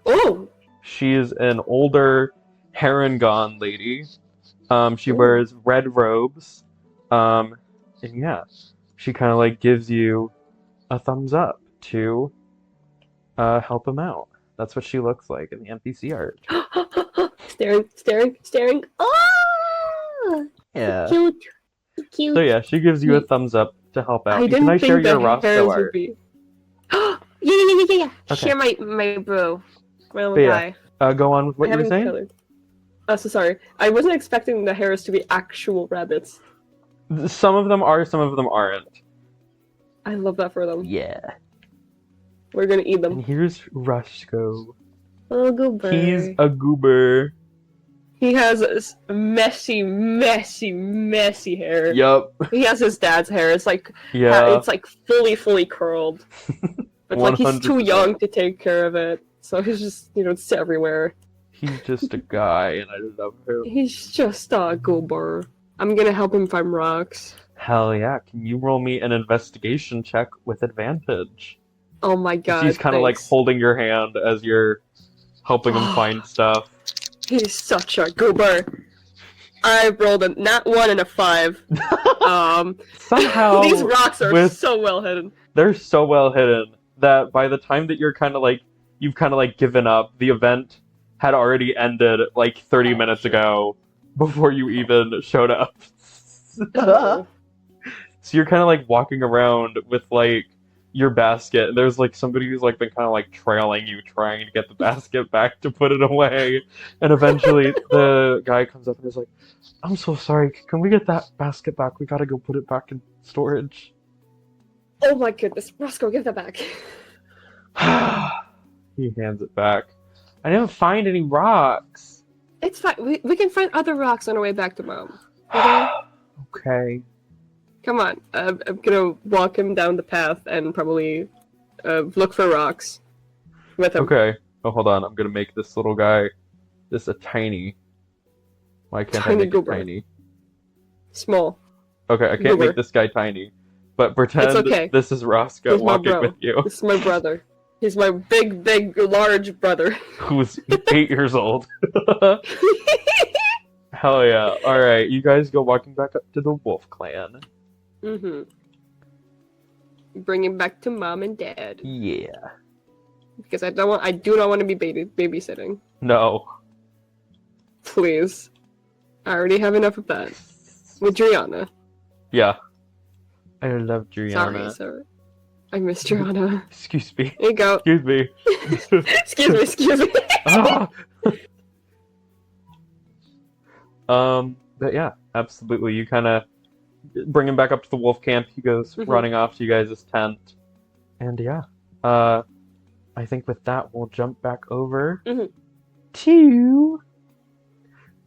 Oh! She is an older Harengon lady. She Ooh. wears red robes. And yeah, she kind of like gives you a thumbs up to help him out. That's what she looks like in the NPC art. staring. Oh! Yeah. Cute. Cute. So yeah, she gives you a thumbs up to help out. I didn't Can I think share your the Roscoe hairs would art? be. Yeah. Okay. Share my bro. My little But yeah, guy. Go on with what I you were haven't saying. colored. Oh, so sorry. I wasn't expecting the hairs to be actual rabbits. Some of them are, some of them aren't. I love that for them. Yeah. We're gonna eat And them. here's Roscoe. Oh, goober. He's a goober. He has this messy hair. Yup. He has his dad's hair. It's like Yeah. it's like fully curled. But like he's too 100%. young to take care of it. So he's just it's everywhere. He's just a guy, and I love him. He's just a goober. I'm gonna help him find rocks. Hell yeah! Can you roll me an investigation check with advantage? Oh my god. He's kind of like thanks. holding your hand as you're helping him find stuff. He's such a goober. I rolled a nat 1 and a 5. Somehow, These rocks are with- so well hidden. they're so well hidden that by the time that you've kind of like given up, the event had already ended like 30 minutes ago before you even showed up. So you're kind of like walking around with like your basket, and there's like somebody who's like been kind of like trailing you, trying to get the basket back to put it away. And eventually the guy comes up and is like, I'm so sorry, can we get that basket back? We gotta go put it back in storage. Oh my goodness. Roscoe, give that back. He hands it back. I didn't find any rocks. It's fine. We can find other rocks on our way back to Mom. Okay? Okay. Come on. I'm gonna walk him down the path and probably look for rocks with him. Okay. Oh, hold on. I'm gonna make this little guy a tiny. Why can't I Tiny make it goober. tiny? Small. Okay, I can't Goober. make this guy tiny. But pretend okay. this is Roscoe He's my walking bro. with you, This is my brother. He's my big, large brother. who's 8 years old. Hell yeah. Alright, you guys go walking back up to the Wolf Clan. Mm-hmm. Bring him back to Mom and Dad. Yeah. Because I do not want to be babysitting. No. Please. I already have enough of that. With Driana. Yeah. I love Juliana. Sorry. I miss Driana. Excuse me. There you go. Excuse me. Excuse me. Ah! But yeah, absolutely. You kind of bring him back up to the wolf camp. He goes Mhm. running off to you guys' tent. And yeah, I think with that, we'll jump back over Mhm. to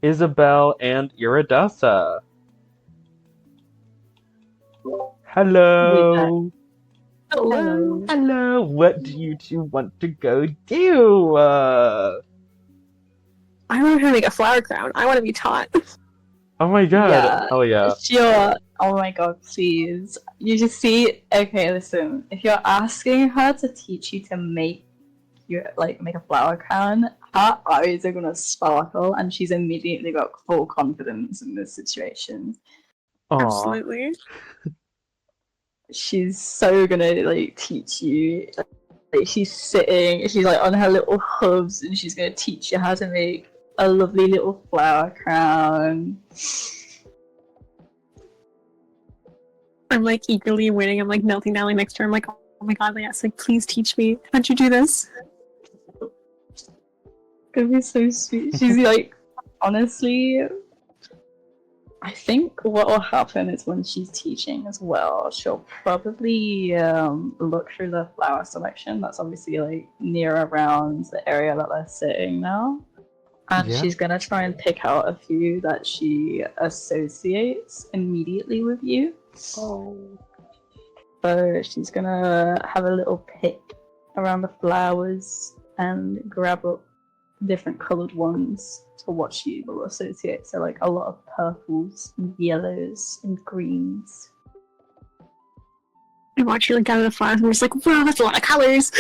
Isabelle and Iridessa. Hello. Hello. Hello. What do you two want to go do? I want to make a flower crown. I want to be taught. Oh my god. Yeah. Hell yeah. Sure. Oh my god, please. You just see. Okay, listen. If you're asking her to teach you to make make a flower crown, her eyes are gonna sparkle, and she's immediately got full confidence in this situation. Aw. Absolutely. She's so gonna teach you. Like she's sitting, she's on her little hooves, and she's gonna teach you how to make a lovely little flower crown. I'm eagerly waiting. I'm melting down next to her. I'm oh my god, yes, please teach me. How'd you do this? It's gonna be so sweet. She's honestly, I think what will happen is when she's teaching as well, she'll probably look through the flower selection that's obviously near around the area that they're sitting now. And Yeah. she's gonna try and pick out a few that she associates immediately with you. Oh. So she's gonna have a little pick around the flowers and grab up different coloured ones to what she will associate. So a lot of purples and yellows and greens. I watch you gather the flowers and I'm just wow, that's a lot of colors.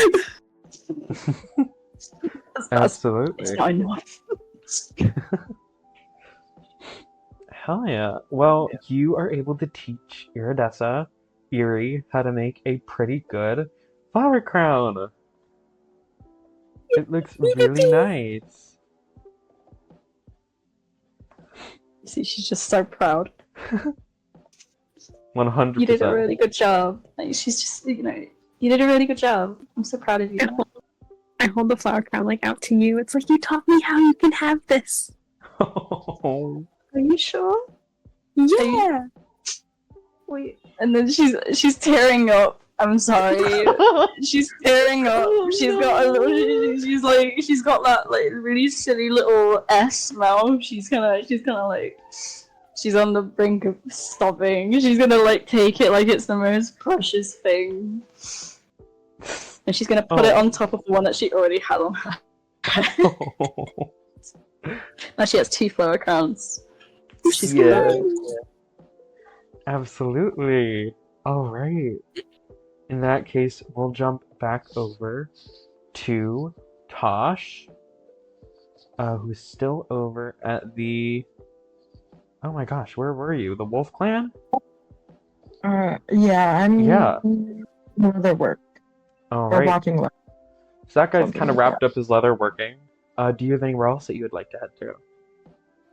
Absolutely. It's not enough. Hell yeah. Well, you are able to teach Iridessa, Iri, how to make a pretty good flower crown. It looks really nice. See, she's just so proud. 100%. You did a really good job. She's just, you did a really good job. I'm so proud of you. I hold the flower crown out to you. It's you taught me how you can have this. Oh. Are you sure? Yeah. Wait. And then she's tearing up. I'm sorry. She's tearing up. She's got a little. She's got that really silly little S mouth. She's on the brink of stopping. She's gonna take it like it's the most precious thing, and she's gonna put it on top of the one that she already had on her. Now she has 2 flower crowns. She's Yes. Absolutely. All right. In that case, we'll jump back over to Tosh, who's still over at the... Oh my gosh, where were you? The Wolf Clan? Yeah, I'm Yeah. leather work. All Or right. walking leather. So that guy's Something kind of like wrapped up his leather working. Do you have anywhere else that you would like to head to?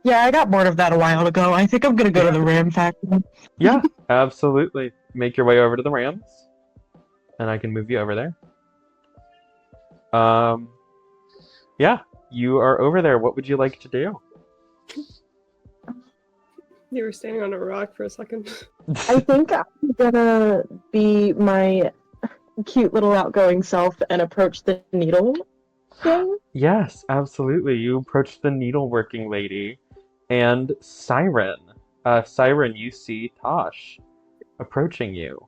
Yeah, I got bored of that a while ago. I think I'm gonna go to the Ram Factory. Yeah, absolutely. Make your way over to the Rams, and I can move you over there. Yeah, you are over there. What would you like to do? You were standing on a rock for a second. I think I'm gonna be my cute little outgoing self and approach the needle thing. Yes, absolutely. You approach the needleworking lady and Syren. Syren, you see Tosh approaching you.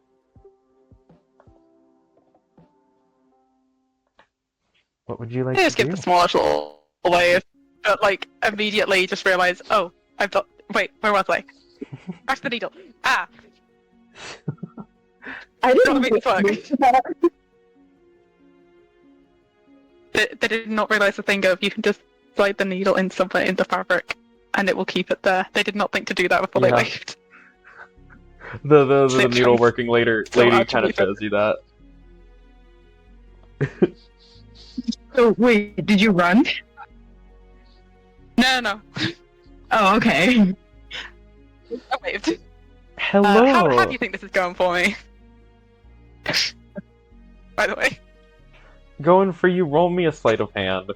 What would you like I to just give do? the smallest little wave, but immediately just realize, oh, I've got. Wait, where was I? Back the needle. Ah, I gotta didn't make this work. that. They did not realize the thing of you can just slide the needle in somewhere in the fabric, and it will keep it there. They did not think to do that before they Yeah. left. The Same needleworking lady So hard to kind of believe it. shows you that. So wait, did you run? No. Oh, okay. I waved. Hello. How do you think this is going for me? By the way. Going for you. Roll me a sleight of hand.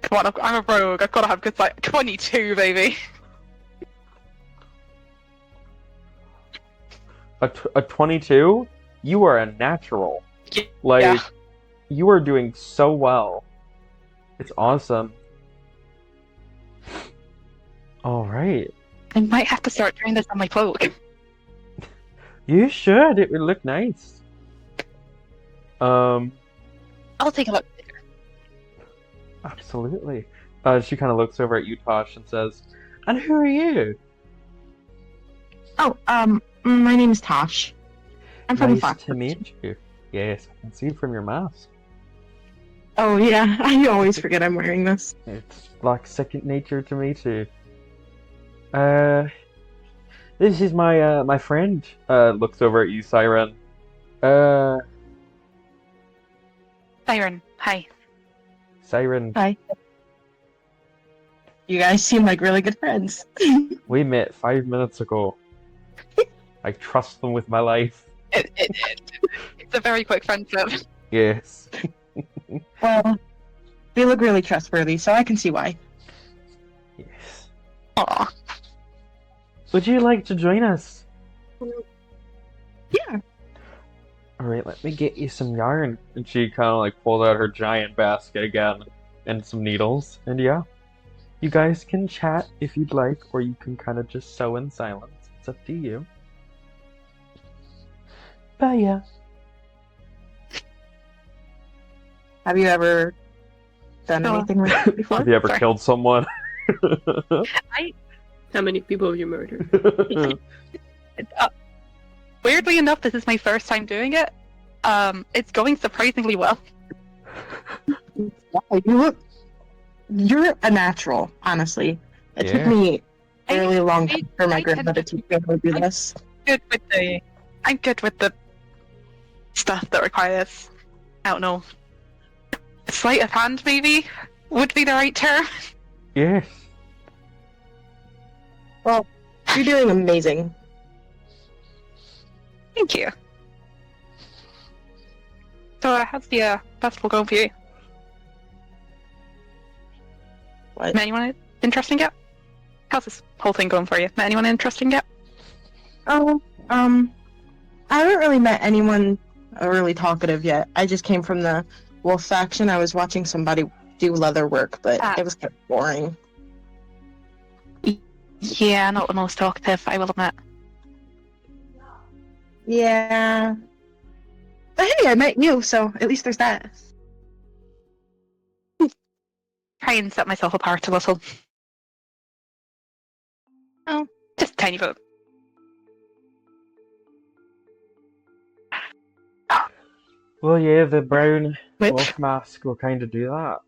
Come on, I'm a rogue. I've got to have good sight. 22, baby. A 22? You are a natural. Yeah. Like, Yeah. You are doing so well. It's awesome. All right. I might have to start doing this on my cloak. You should. It would look nice. I'll take a look. Absolutely. She kind of looks over at you, Tosh, and says, "And who are you?" Oh, my name is Tosh. I'm from Nice Fox. to meet you. Yes, I can see from your mask. Oh yeah, I always forget I'm wearing this. It's like second nature to me too. This is my my friend. Looks over at you, Syren. Syren, hi. Syren, Hi. You guys seem like really good friends. we met 5 minutes ago. I trust them with my life. It's a very quick friendship. Yes. Well, they look really trustworthy, so I can see why. Yes. Aw. Would you like to join us? Yeah. Alright, let me get you some yarn. And she kind of like pulls out her giant basket again and some needles. And yeah, you guys can chat if you'd like, or you can kind of just sew in silence. It's up to you. But yeah. Have you ever done anything like that before? Have you ever Sorry. killed someone? How many people have you murdered? Weirdly enough, this is my first time doing it. It's going surprisingly well. Wow, you're a natural, honestly. It took Yeah. me a really long time for my I grandmother to be able to do this. I'm good with the stuff that requires, I don't know, sleight of hand maybe would be the right term. Yes. Well, you're doing amazing. Thank you. So how's the festival going for you? What? Met anyone interesting yet? How's this whole thing going for you? Met anyone interesting yet? Oh, I haven't really met anyone really talkative yet. I just came from the wolf faction. I was watching somebody do leather work, but it was kind of boring. Yeah, not the most talkative, I will admit. Yeah. But hey, I met you, so at least there's that. Try and set myself apart a little. Oh. Just a tiny bit. Well, yeah, the brown Which? wolf mask will kind of do that.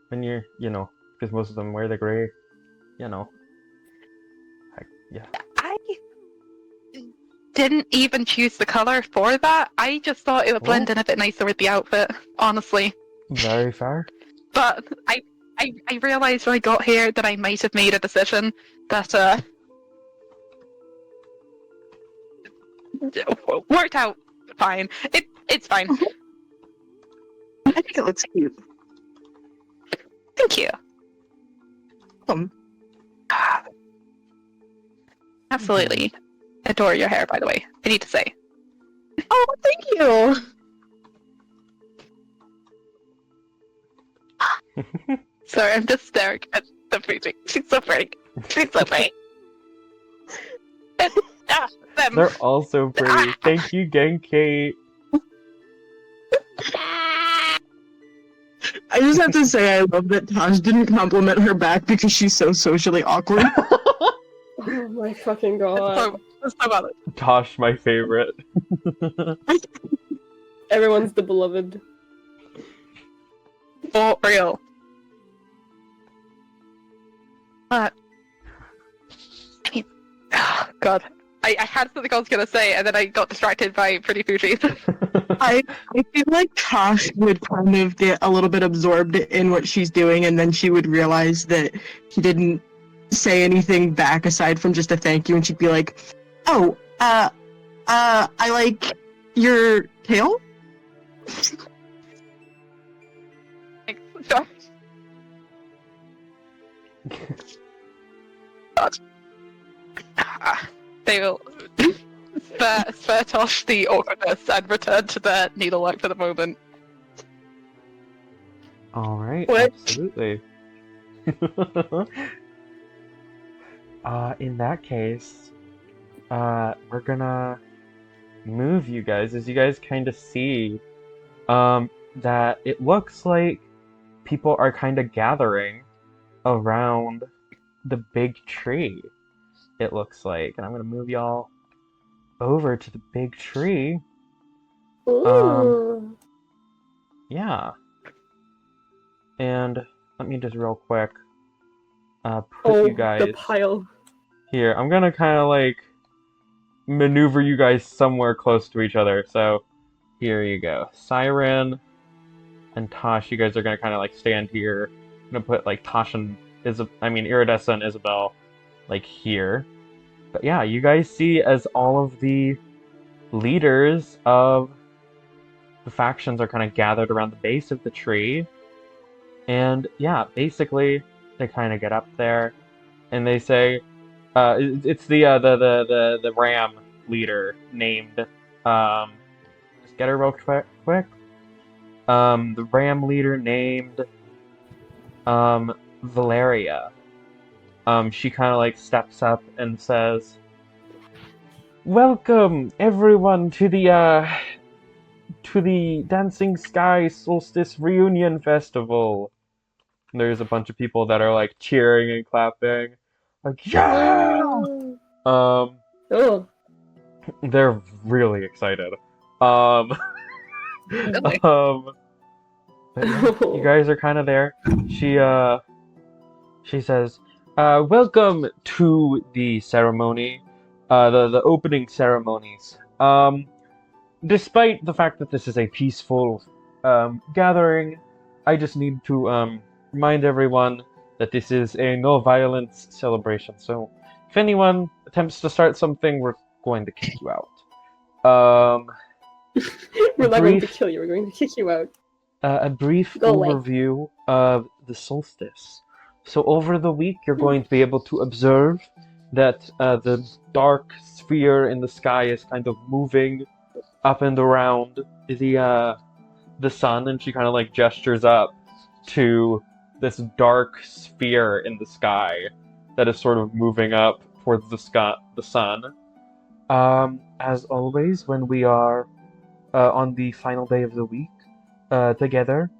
When you're, because most of them wear the grey, yeah. I didn't even choose the colour for that. I just thought it would blend in a bit nicer with the outfit, honestly. Very fair. But I realised when I got here that I might have made a decision that worked out fine. It's fine. I think it looks cute. Thank you. Absolutely. Adore your hair, by the way. I need to say. Oh, thank you. Sorry, I'm just staring at the photo. She's so pretty. She's so pretty. Them. They're all so pretty. Thank you, Genki. I just have to say I love that Tosh didn't compliment her back because she's so socially awkward. Oh my fucking god. Let's talk about it. Tosh, my favorite. Everyone's the beloved. For real. But I mean, oh, God. I had something I was gonna say, and then I got distracted by Pretty Fugis. I feel like Tosh would kind of get a little bit absorbed in what she's doing, and then she would realize that she didn't say anything back aside from just a thank you, and she'd be like, "Oh, I like your tail." God. They will spare Tosh the awkwardness and return to their needlework for the moment. All right, What? absolutely. In that case, we're gonna move you guys as you guys kind of see that it looks like people are kind of gathering around the big tree. It looks like, and I'm gonna move y'all over to the big tree. Ooh. Yeah. And let me just real quick put Oh, you guys the pile. here. I'm gonna kind of like maneuver you guys somewhere close to each other. So here you go. Syren and Tosh, you guys are gonna kind of like stand here. I'm gonna put like Tosh and Iridessa and Isabelle like here. But yeah, you guys see as all of the leaders of the factions are kind of gathered around the base of the tree. And yeah, basically they kind of get up there and they say, it's the Ram leader named just get her real quick. The Ram leader named Valeria. She kind of like steps up and says, "Welcome everyone to the Dancing Sky Solstice Reunion Festival." And there's a bunch of people that are like cheering and clapping, like yeah. Oh. They're really excited. Um, Really? but yeah, you guys are kind of there. She says, "Welcome to the ceremony, the opening ceremonies. Despite the fact that this is a peaceful gathering, I just need to remind everyone that this is a no violence celebration. So, if anyone attempts to start something, we're going to kick you out." We're not going to brief- kill you, we're going to kick you out. A brief Go away. overview of the solstice. So over the week, you're going to be able to observe that the dark sphere in the sky is kind of moving up and around the sun, and she kind of like gestures up to this dark sphere in the sky that is sort of moving up towards the sun. As always, when we are on the final day of the week together,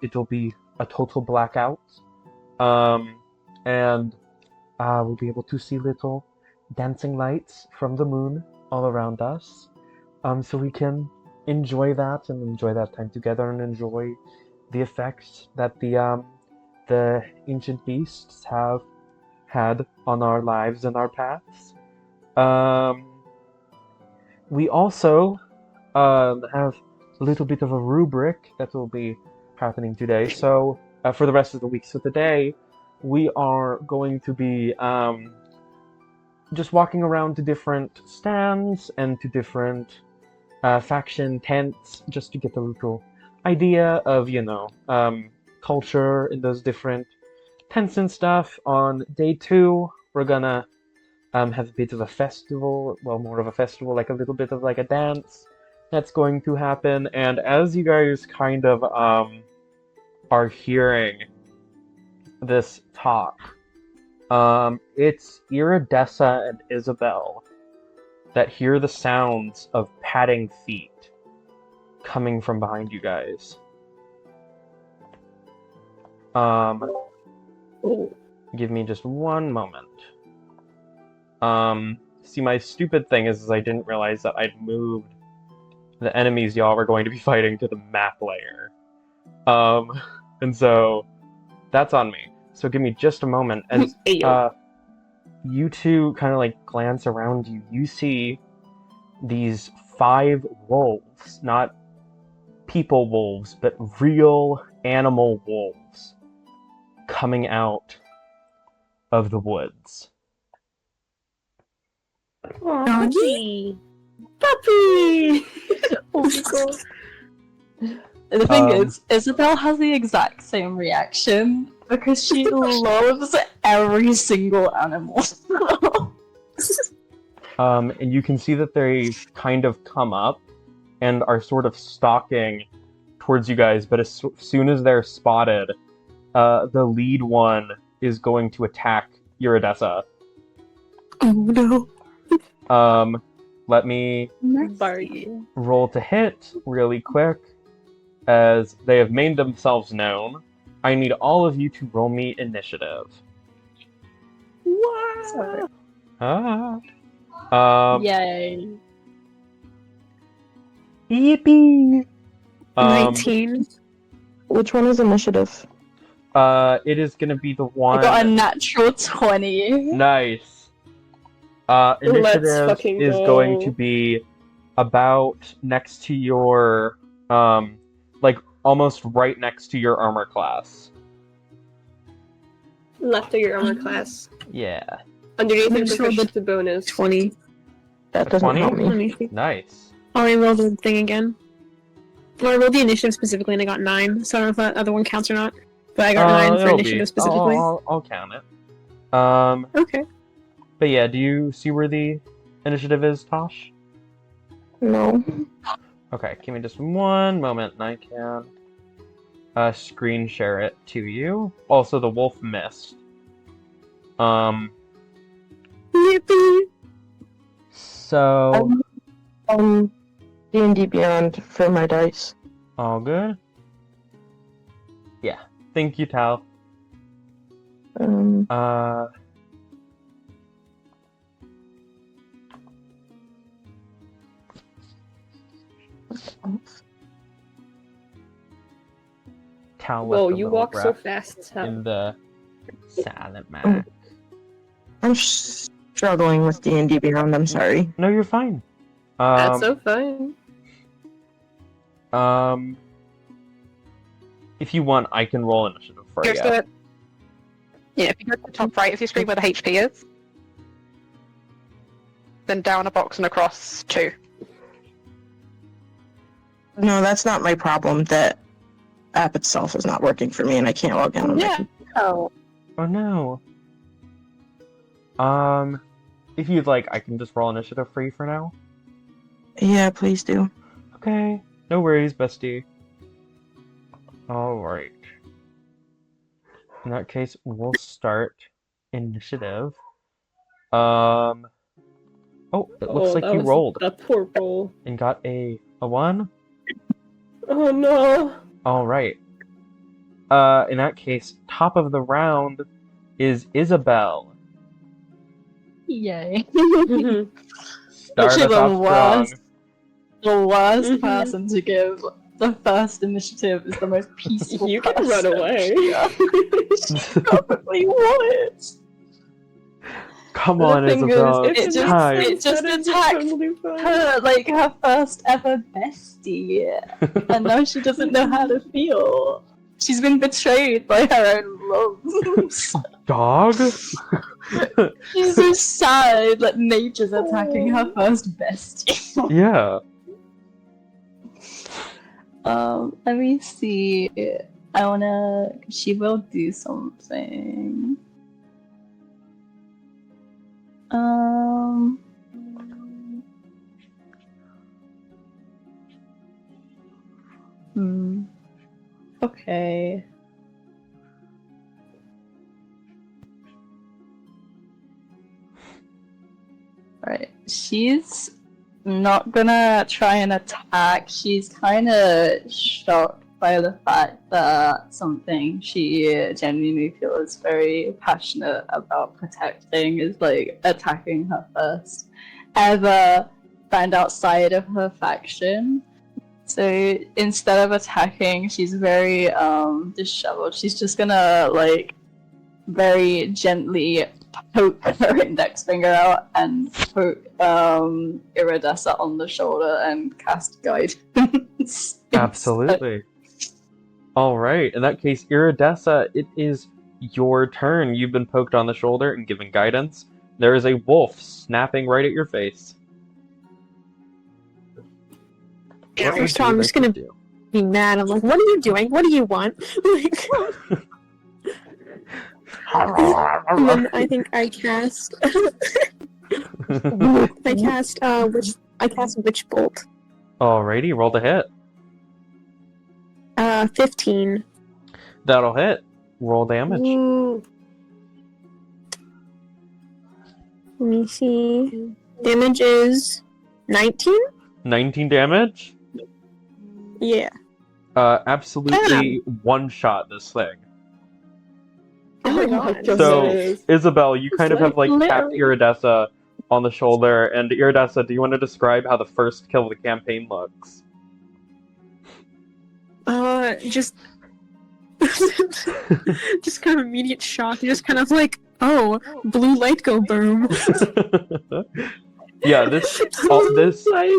it will be a total blackout, and we'll be able to see little dancing lights from the moon all around us, so we can enjoy that time together and enjoy the effects that the ancient beasts have had on our lives and our paths. We also have a little bit of a rubric that will be happening today. So for the rest of the week. So today we are going to be just walking around to different stands and to different faction tents, just to get a little idea of culture in those different tents and stuff. On day 2, we're gonna have a bit of a festival, well, more of a festival, like a little bit of like a dance that's going to happen. And as you guys kind of are hearing this talk, it's Iridessa and Isabelle that hear the sounds of padding feet coming from behind you guys. Give me just one moment. See, my stupid thing is I didn't realize that I'd moved the enemies y'all were going to be fighting to the map layer. And so that's on me. So give me just a moment. As you two kind of like glance around you, you see these 5 wolves, not people wolves, but real animal wolves coming out of the woods. Puppy! Puppy! Oh my god. The thing is, Isabelle has the exact same reaction because she loves every single animal. And you can see that they kind of come up and are sort of stalking towards you guys, but as soon as they're spotted, the lead one is going to attack Iridessa. Oh no. Let me Barty. roll to hit really quick, as they have made themselves known. I need all of you to roll me initiative. Wow. Yay. Yippee! 19. Which one is initiative? It is gonna be the one. I got a natural 20. Nice. Initiative fucking is go. going to be about next to your, like almost right next to your armor class. Left of your armor class. Yeah. Underneath I your just rolled the proficiency bonus. 20. That doesn't 20? help Let me. me see. Nice. Oh, I rolled the thing again. Well, I rolled the initiative specifically and I got 9, so I don't know if that other one counts or not. But I got 9 for it'll initiative be. specifically. I'll count it. Okay. But yeah, do you see where the initiative is, Tosh? No. Okay, give me just one moment and I can screen share it to you. Also, the wolf missed. Yippee! So, D&D Beyond for my dice. all good? Yeah. Thank you, Tal. Tal left Whoa, a you little walk so breath fast. in the silent map. I'm struggling with D&D Beyond, I'm sorry. No, you're fine. That's so fun. If you want, I can roll initiative for you. If you go to the top right of your screen where the HP is, then down a box and across 2. No, that's not my problem. That app itself is not working for me and I can't log in on my computer. Oh. Oh no. If you'd like, I can just roll initiative for you for now. Yeah, please do. Okay. No worries, bestie. Alright. In that case, we'll start initiative. Oh, it looks like that you was rolled a poor roll. and got a 1. Oh no. Alright. In that case, top of the round is Isabelle. Yay. Start Actually, us off strong. The worst Mhm. person to give the first initiative is the most peaceful You can person. run away. She probably would. Come The on, thing Isabelle. is, It's it just- time. it just That is attacked totally fine. Her, like, her first ever bestie. And now she doesn't know how to feel. She's been betrayed by her own loves. Dog? She's so sad that nature's attacking her first bestie. Yeah. Let me see. I wanna. She will do something. Okay. Alright. She's not gonna try and attack. She's kind of shocked by the fact that something she genuinely feels very passionate about protecting is like attacking her first ever band outside of her faction. So instead of attacking, she's very disheveled. She's just gonna like very gently poke her index finger out and poke Iridessa on the shoulder and cast guidance. Absolutely. Alright, in that case, Iridessa, it is your turn. You've been poked on the shoulder and given guidance. There is a wolf snapping right at your face. Yeah, What would so you I'm like just gonna to do? be mad. I'm like, what are you doing? What do you want? Like, and then I think I cast. I cast Witch Bolt. Alrighty, roll the hit. 15. That'll hit. Roll damage. Ooh. Let me see. Damage is 19? 19 damage? Yeah. Absolutely one-shot this thing. Oh my my god. So, goodness. Isabelle, you kind of have like tapped Literally. Iridessa on the shoulder, and Iridessa, do you want to describe how the first kill of the campaign looks? Just just kind of immediate shock. Just kind of like, oh, blue light go boom. Yeah, this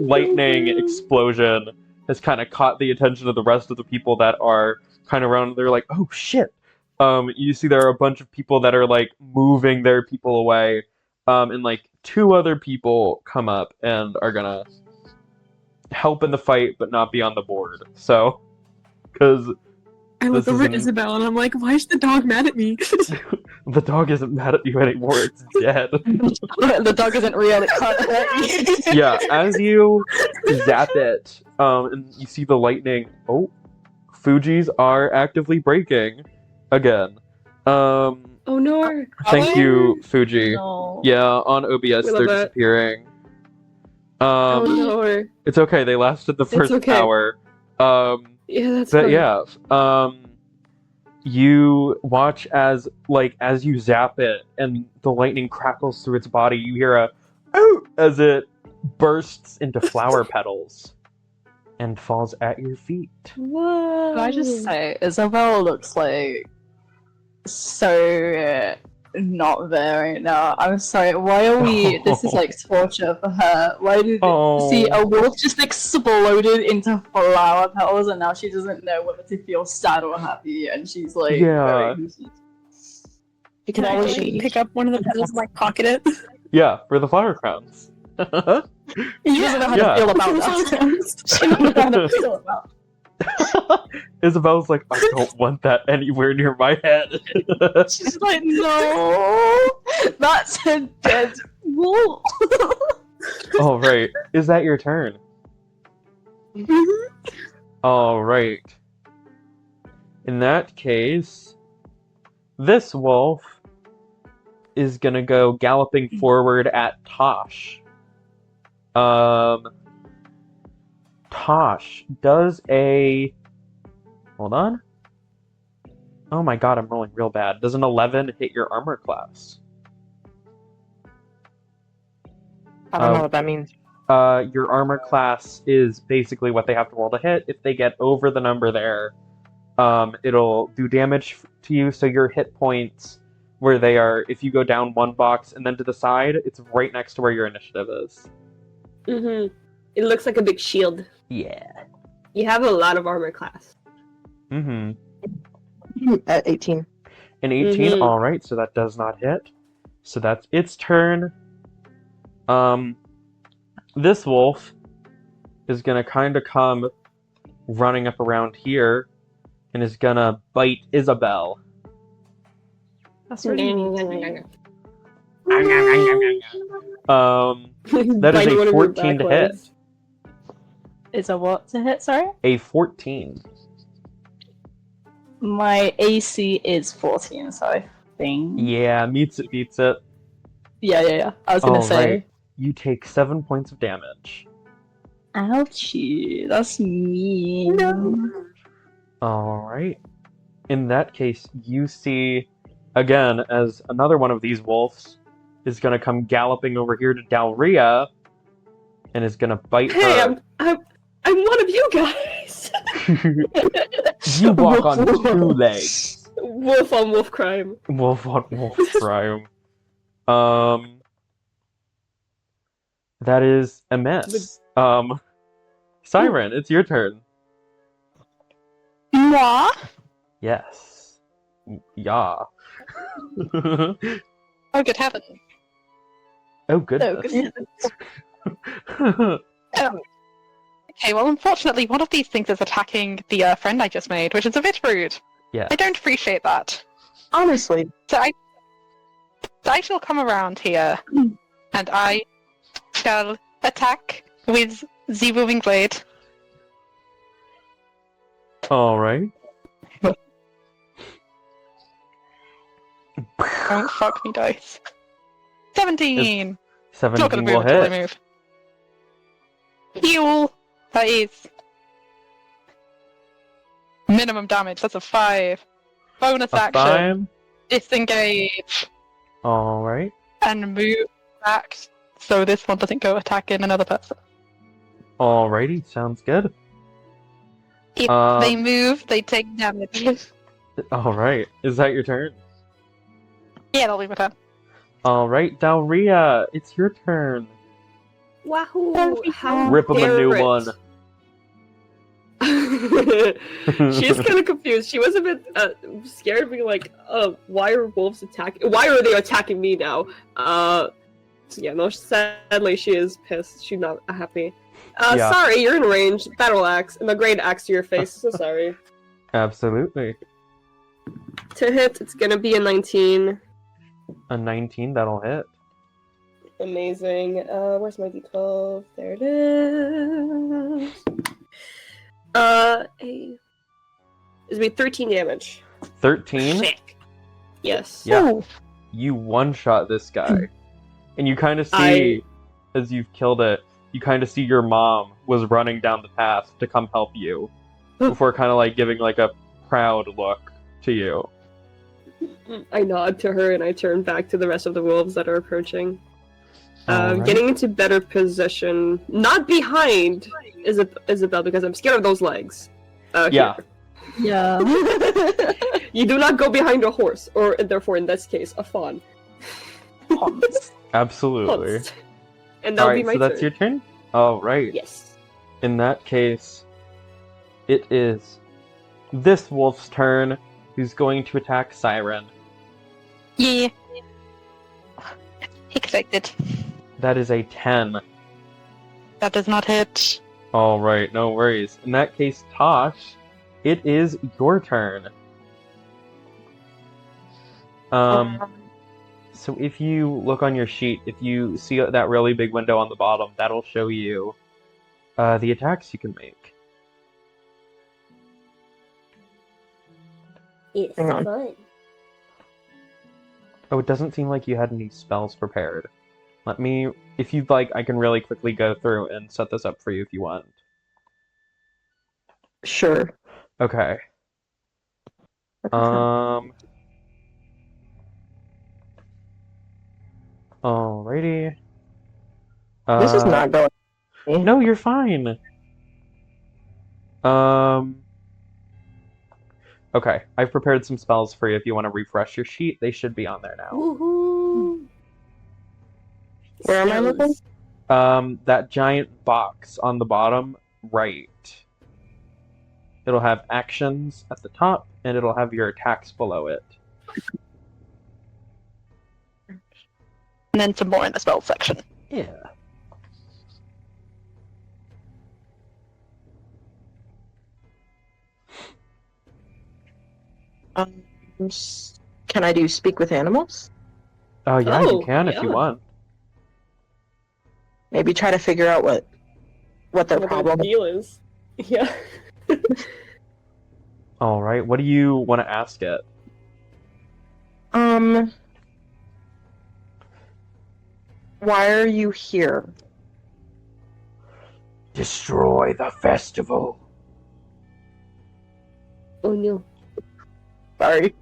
lightning explosion has kind of caught the attention of the rest of the people that are kind of around. They're like, oh shit. You see there are a bunch of people that are like moving their people away, and like 2 other people come up and are gonna help in the fight but not be on the board. So, because I look This over at isn't- Isabelle and I'm like, why is the dog mad at me? the dog isn't mad at you anymore, it's dead. The dog isn't real, it can't hurt you. Yeah, as you zap it, and you see the lightning, Fugis are actively breaking again. Oh no. Thank you, Fuji. No. Yeah, on OBS We love they're that. disappearing. Oh no. It's okay, they lasted the first okay. hour. Yeah, that's But fine. yeah, you watch as you zap it and the lightning crackles through its body, you hear a "Ooh!" as it bursts into flower petals and falls at your feet. Whoa. Can I just say, Isabelle looks like so not there right now. I'm sorry, why are we this is like torture for her. Why did see a wolf just exploded into flower petals and now she doesn't know whether to feel sad or happy and she's like Yeah. very- You can I always pick up one of the petals and like pocket it. Yeah, for the flower crowns. She doesn't know how Yeah. to feel about that. She doesn't know how to feel about Isabelle's like, I don't want that anywhere near my head. She's like, no, that's a dead wolf. All right, is that your turn? All right. In that case, this wolf is gonna go galloping forward at Tosh. Tosh does a. Hold on. Oh my god, I'm rolling real bad. Does an 11 hit your armor class? I don't know what that means. Your armor class is basically what they have to roll to hit. If they get over the number there, it'll do damage to you. So your hit points, where they are, if you go down 1 box and then to the side, it's right next to where your initiative is. Mm-hmm. It looks like a big shield. Yeah. You have a lot of armor class. Mm-hmm. At 18. An 18, Mhm. alright, so that does not hit. So that's its turn. This wolf is gonna kind of come running up around here and is gonna bite Isabelle. That's That is Biting a one of your 14 to back hit. legs. Is a what to hit, sorry? A 14. My AC is 14, so I think. Yeah, meets it, beats it. Yeah. I was gonna say. Alright. You take 7 points of damage. Ouchie, that's mean. Alright. In that case, you see, again, as another one of these wolves is going to come galloping over here to Dalhria and is going to bite Hey, her. I'm one of you guys. You walk on 2 legs. Wolf on wolf crime. Wolf on wolf crime. That is a mess. Syren, it's your turn. Moi? Yes. Yeah. Oh, good heaven. Oh, goodness. Okay, well, unfortunately, one of these things is attacking the friend I just made, which is a bit rude. Yeah. I don't appreciate that. Honestly, So I shall come around here, and I shall attack with the moving blade. Alright. Don't fuck me, dice. 17! It's not 17 gonna will move until I hit. move. Heal! That is minimum damage, that's a 5. Bonus A action. 5. Disengage. Alright. And move back so this one doesn't go attacking another person. Alrighty, sounds good. If they move, they take damage. Alright, is that your turn? Yeah, that'll be my turn. Alright, Dalhria, it's your turn. Wahoo! How Rip him a dare new it. one. She's kind of confused. She was a bit scared, being like, why are wolves attacking? Why are they attacking me now? So yeah, no, sadly she is pissed. She's not happy. Yeah. Sorry, you're in range. Battle axe, and a great axe to your face. So sorry. Absolutely. To hit, it's gonna be a 19. A 19, that'll hit. Amazing. Where's my d12? There it is. It's be 13 damage. 13? Sick. Yes. Yeah. Ooh. You one-shot this guy. And you kind of see, as you've killed it, you kind of see your mom was running down the path to come help you. Before kind of like giving like a proud look to you. I nod to her and I turn back to the rest of the wolves that are approaching. Alright. Getting into better position. Not behind Isabelle because I'm scared of those legs. Yeah. Yeah. Here. You do not go behind a horse, or therefore in this case, a fawn. Absolutely. Hunts. And that'll be Alright, my so turn. that's your turn? Alright. Yes. In that case, it is this wolf's turn, who's going to attack Syren. Yeah. Excited. That is a 10. That does not hit. Alright, no worries. In that case, Tosh, it is your turn. So if you look on your sheet, if you see that really big window on the bottom, that'll show you the attacks you can make. It's Hang on. fine. Oh, it doesn't seem like you had any spells prepared. Let me, if you'd like, I can really quickly go through and set this up for you if you want. Sure. Okay. Alrighty. This is not going. No, you're fine. Okay, I've prepared some spells for you if you want to refresh your sheet. They should be on there now. Woohoo! Where am I looking? That giant box on the bottom right. It'll have actions at the top, and it'll have your attacks below it. And then some more in the spell section. Yeah. Can I do speak with animals? Oh, yeah, Oh, you can if you yeah. want. Maybe try to figure out what their What problem the deal is. Yeah. Alright, what do you want to ask it? Why are you here? Destroy the festival. Oh no. Sorry.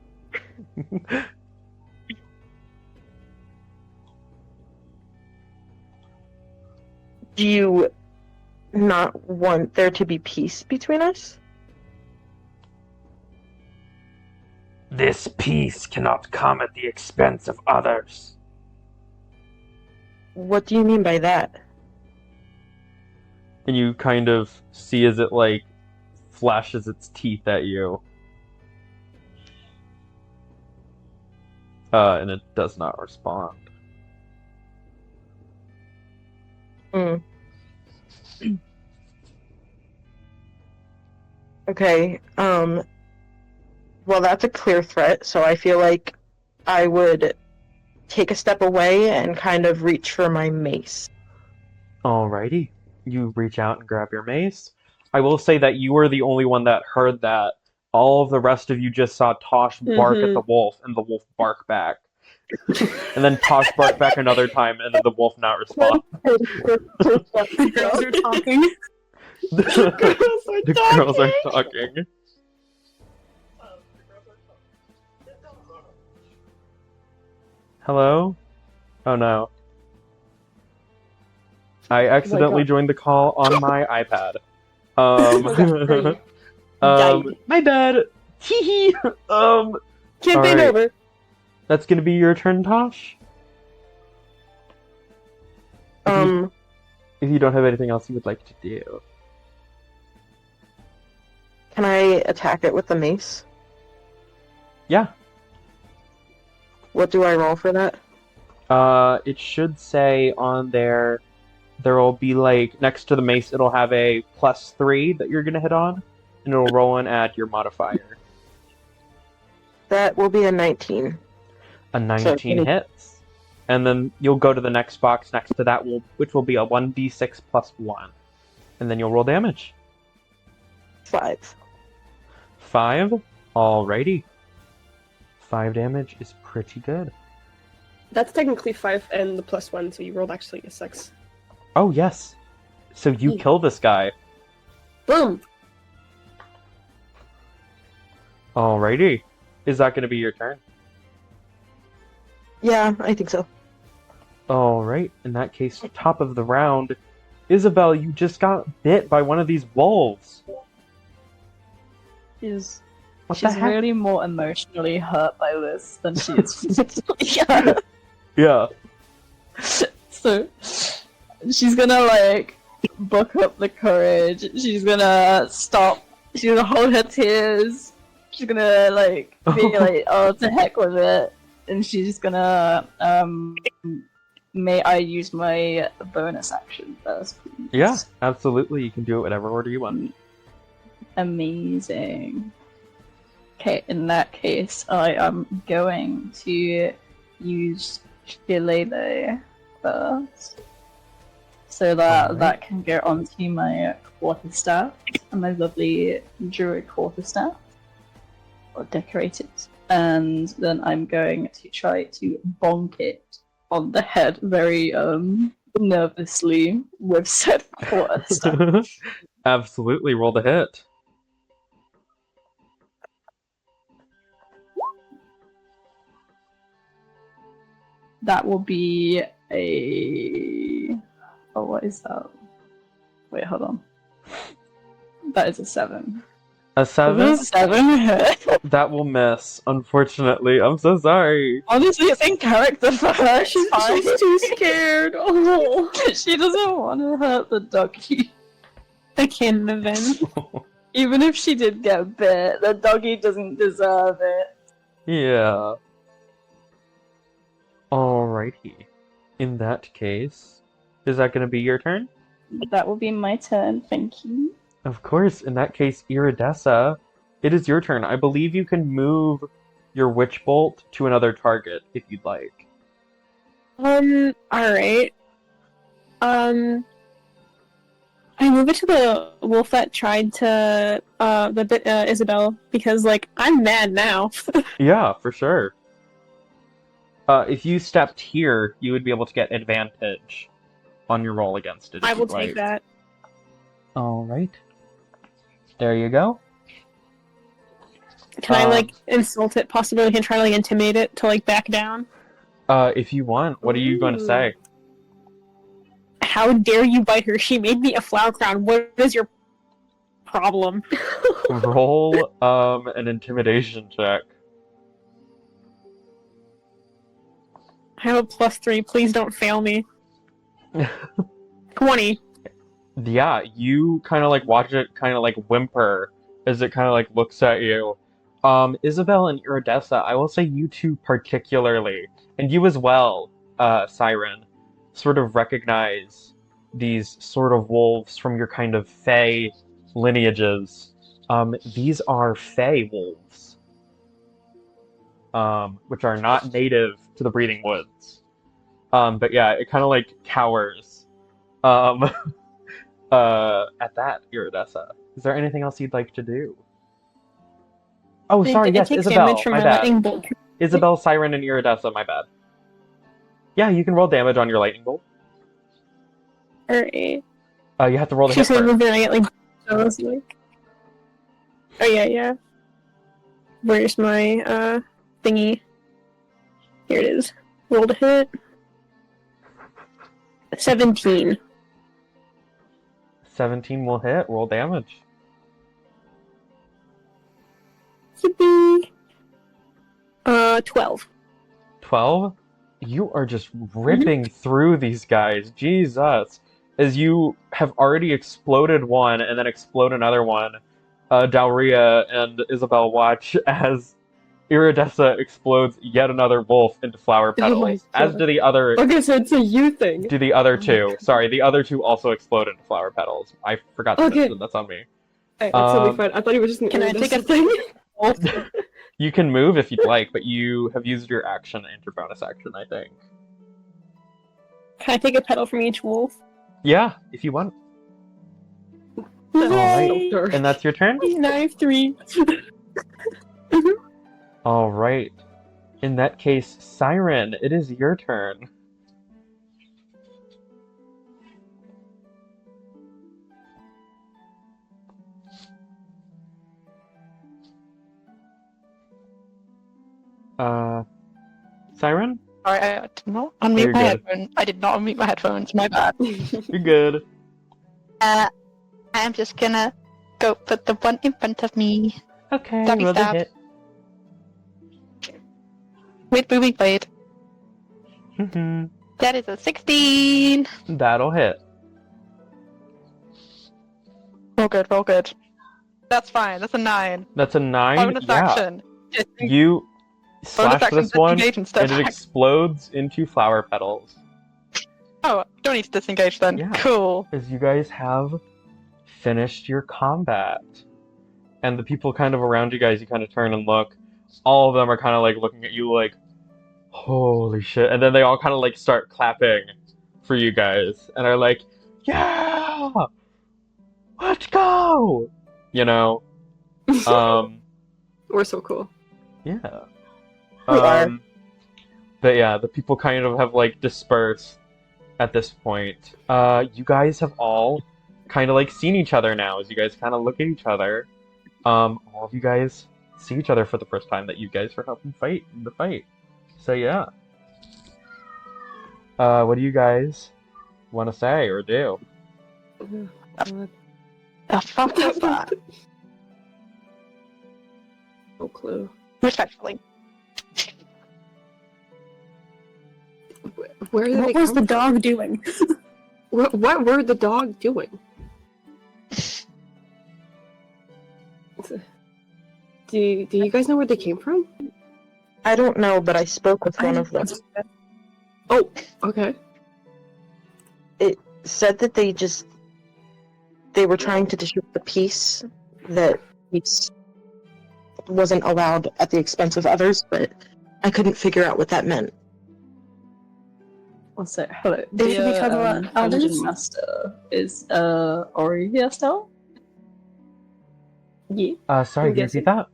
Do you not want there to be peace between us? This peace cannot come at the expense of others. What do you mean by that? And you kind of see as it, like, flashes its teeth at you. And it does not respond. Okay, well, that's a clear threat, so I feel like I would take a step away and kind of reach for my mace. Alrighty. You reach out and grab your mace. I will say that you were the only one that heard that. All of the rest of you just saw Tosh bark at the wolf, and the wolf bark back. And then Tosh bark back another time, and then the wolf not respond. The girls are talking. The girls are talking. Hello? Oh no. I accidentally God. joined the call on my iPad. Died. My bad. Hee hee. Campaign Alright. over. That's gonna be your turn, Tosh. If you don't have anything else you would like to do. Can I attack it with the mace? Yeah. What do I roll for that? It should say on there will be like next to the mace it'll have a +3 that you're gonna hit on, and it'll roll and add your modifier. That will be a 19. A 19 hits. And then you'll go to the next box next to that, which will be a 1d6 + 1. And then you'll roll damage. 5. 5? Alrighty. 5 damage is pretty good. That's technically 5 and the +1, so you rolled actually a 6. Oh, yes. So you kill this guy. Boom! Alrighty. Is that going to be your turn? Yeah, I think so. Alright. In that case, top of the round. Isabelle, you just got bit by one of these wolves. She's What the heck? really more emotionally hurt by this than she is physically hurt. Yeah. So she's gonna like book up the courage. She's gonna stop. She's gonna hold her tears. She's gonna like be like, "Oh, to heck with it," and she's gonna may I use my bonus action first, please? Yeah, absolutely. You can do it whatever order you want. Amazing. Okay, in that case, I am going to use Shillelagh first, so that Alright. that can go onto my quarterstaff, and my lovely druid quarterstaff, or decorated. And then I'm going to try to bonk it on the head very nervously with said quarterstaff. Absolutely, roll the hit. That will be a... Oh, what is that? Wait, hold on. That is a 7. A 7? 7 hit. That will miss, unfortunately. I'm so sorry. Honestly, it's in character for her. She's fine. She's too scared. Oh. She doesn't want to hurt the doggy. I can't have been. Even if she did get bit, the doggy doesn't deserve it. Yeah. Alrighty. In that case, is that going to be your turn? That will be my turn, thank you. Of course. In that case, Iridessa, it is your turn. I believe you can move your witch bolt to another target if you'd like. Alright. I move it to the wolf that tried to Isabelle because like I'm mad now. Yeah, for sure. If you stepped here, you would be able to get advantage on your roll against it. If I will you'd take like. that. Alright. There you go. Can I like insult it? Possibly, can try to like intimidate it to like back down. If you want, what are you going to say? How dare you bite her? She made me a flower crown. What is your problem? Roll an intimidation check. I have a +3. Please don't fail me. 20. Yeah, you kind of like watch it kind of like whimper as it kind of like looks at you. Isabelle and Iridessa, I will say you two particularly, and you as well, Syren, sort of recognize these sort of wolves from your kind of fey lineages. These are fey wolves, which are not native to the Breathing Woods. But yeah, it kind of like cowers at that, Iridessa. Is there anything else you'd like to do? Oh, It- sorry, it yes, takes Isabelle, damage from my my bad. lightning bolt. Isabelle, Syren, and Iridessa, my bad. Yeah, you can roll damage on your lightning bolt. Alright. You have to roll the She hit said first. moving, I get like. So I was like. Oh, yeah. Where's my thingy? Here it is. Roll to hit. 17. 17 will hit. Roll damage. Yippee! 12. 12? You are just ripping through these guys. Jesus. As you have already exploded one and then explode another one, Dalhria and Isabelle watch as Iridessa explodes yet another wolf into flower Oh my petals. As God. do the other Okay, so it's a you thing. do the other Oh my two. God. Sorry, the other two also explode into flower petals. I forgot to Okay. mention, that's on me. Alright, that's totally Um, fine. I thought it was just an Can I take a Iridessa thing. You can move if you'd like, but you have used your action and your bonus action, I think. Can I take a petal from each wolf? Yeah, if you want. Yay! Sure. And that's your turn? Now I have 3. Alright. In that case, Syren, it is your turn. Syren? Sorry, I did not you're unmute my good. headphones. I did not unmute my headphones. My bad. You're good. I'm just gonna go put the one in front of me Okay, Stabby roll the stab. hit. with moving blade. Mhm. That is a 16. That'll hit. Roll good. That's fine. That's a 9. That's a 9? Bonus Yeah. action. You slash action, this one, disengage and step and it back. explodes into flower petals. Oh, don't need to disengage then. Yeah. Cool. As you guys have finished your combat. And the people kind of around you guys, you kind of turn and look. All of them are kind of like looking at you like, holy shit. And then they all kind of like start clapping for you guys. And are like, yeah! Let's go! You know? We're so cool. Yeah. We are. But yeah, the people kind of have like dispersed at this point. You guys have all kind of like seen each other now as you guys kind of look at each other. All of you guys see each other for the first time that you guys were helping fight in the fight. So yeah. What do you guys want to say or do? The fuck was that? No clue. Respectfully. Where did What they was come the from? dog doing? What were the dog doing? Do you guys know where they came from? I don't know, but I spoke with one of them. Oh, okay. It said that they were trying to disrupt the peace, that peace wasn't allowed at the expense of others, but I couldn't figure out what that meant. What's it? Hello. Should we The talk about elders? Dungeon Master is Orivia still? Yeah. Sorry, I'm can you guessing. repeat that?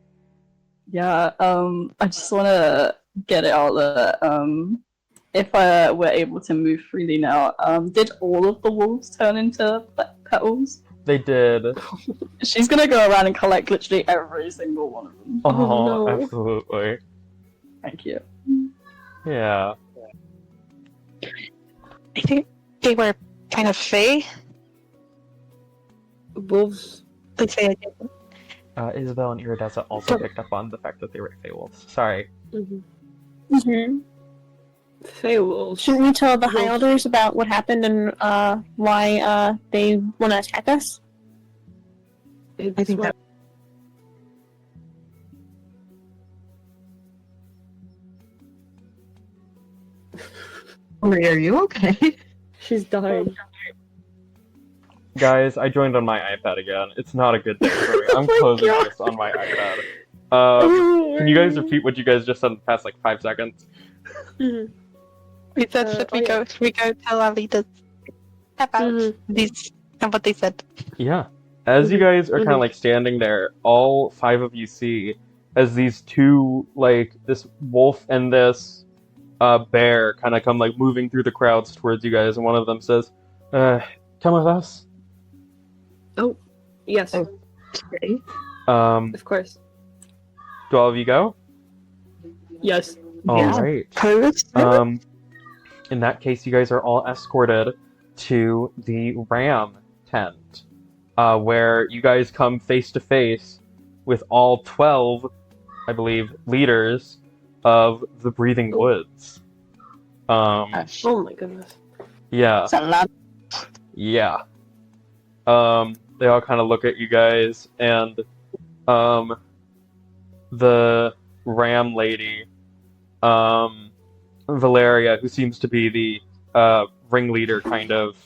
Yeah, I just want to get it out that if we're able to move freely now, did all of the wolves turn into petals? They did. She's gonna go around and collect literally every single one of them. Oh, no. absolutely. Thank you. Yeah. I think they were kind of fey. Wolves. Like say Isabelle and Iridessa also picked up on the fact that they were Feywolves. Sorry. Mm-hmm. Mm-hmm. Fey wolves. Shouldn't we tell the High Elders about what happened and why they want to attack us? I think that Maria, are you okay? She's dying. Guys, I joined on my iPad again. It's not a good day for me. I'm Oh my closing God. this on my iPad. Can you guys repeat what you guys just said in the past like 5 seconds? Mhm. we said should we go tell our leaders about Mhm. these and what they said. Yeah. As you guys are kind of Mhm. like standing there, all 5 of you see as these two, like this wolf and this bear, kind of come like moving through the crowds towards you guys, and one of them says, "Come with us." Oh, yes, Oh. Okay. of course. Do all of you go? Yes. All Yeah. right. Post. In that case, you guys are all escorted to the ram tent, where you guys come face to face with all 12, I believe, leaders of the Breathing Woods. Oh my goodness. Yeah, It's a lot. yeah. They all kind of look at you guys, and the ram lady, Valeria, who seems to be the ringleader kind of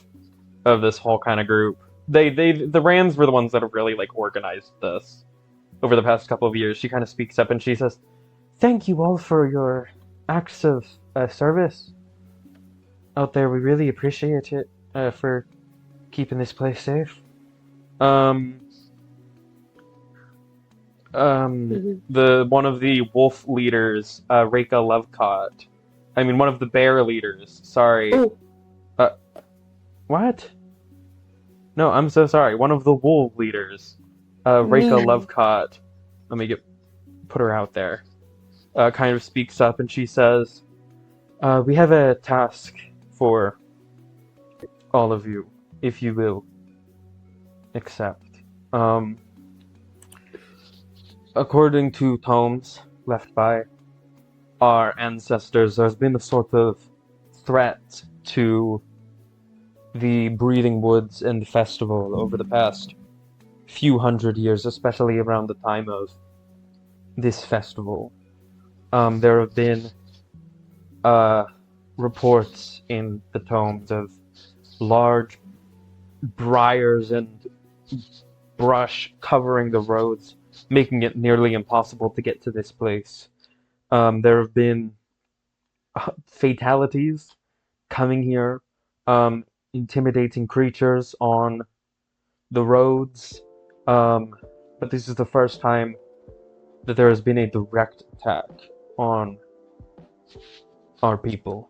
this whole kind of group. The Rams were the ones that have really like organized this over the past couple of years. She kind of speaks up and she says, "Thank you all for your acts of service out there. We really appreciate it for keeping this place safe." The one of the wolf leaders, Reika Lovecott. One of the bear leaders. Sorry. Oh. What? No, I'm so sorry. One of the wolf leaders, Reika Lovecott. Let me put her out there. Kind of speaks up and she says, "We have a task for all of you, if you will accept. According to tomes left by our ancestors, there's been a sort of threat to the Breathing Woods and the festival over the past few hundred years, especially around the time of this festival. There have been reports in the tomes of large briars and brush covering the roads, making it nearly impossible to get to this place. There have been fatalities coming here, intimidating creatures on the roads, but this is the first time that there has been a direct attack on our people.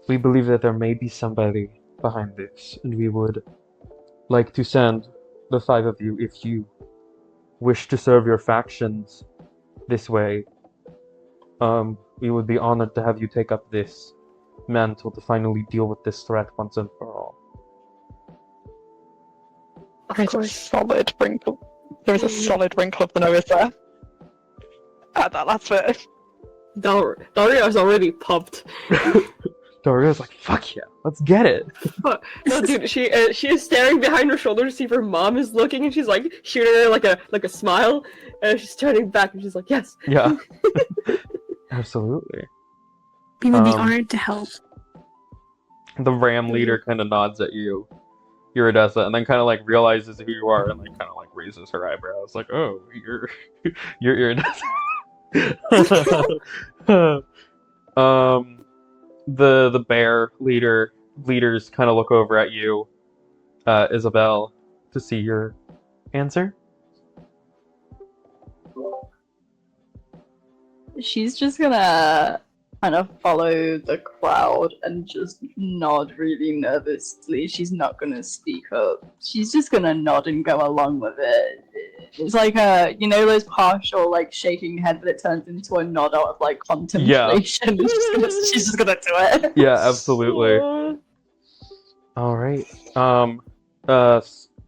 We believe that there may be somebody behind this, and we would like to send the 5 of you, if you wish to serve your factions this way. We would be honored to have you take up this mantle to finally deal with this threat once and for all." There's a solid wrinkle. There is a solid wrinkle of the nose there. At that last bit. Dalhria's already pumped. Doria's like, "Fuck yeah, let's get it." No, dude, she is staring behind her shoulder to see if her mom is looking, and she's like shooting her like a smile, and she's turning back, and she's like, "Yes." Yeah. Absolutely. We would be honored to help. The ram leader kind of nods at you, Iridessa, and then kind of like realizes who you are and like kind of like raises her eyebrows, like, "Oh, you're Iridessa." The bear leaders kind of look over at you, Isabelle, to see your answer. She's just gonna kind of follow the crowd and just nod really nervously. She's not gonna speak up. She's just gonna nod and go along with it. It's like those partial like shaking head, but it turns into a nod out of like contemplation. Yeah. She's just gonna do it. Yeah, absolutely. All right.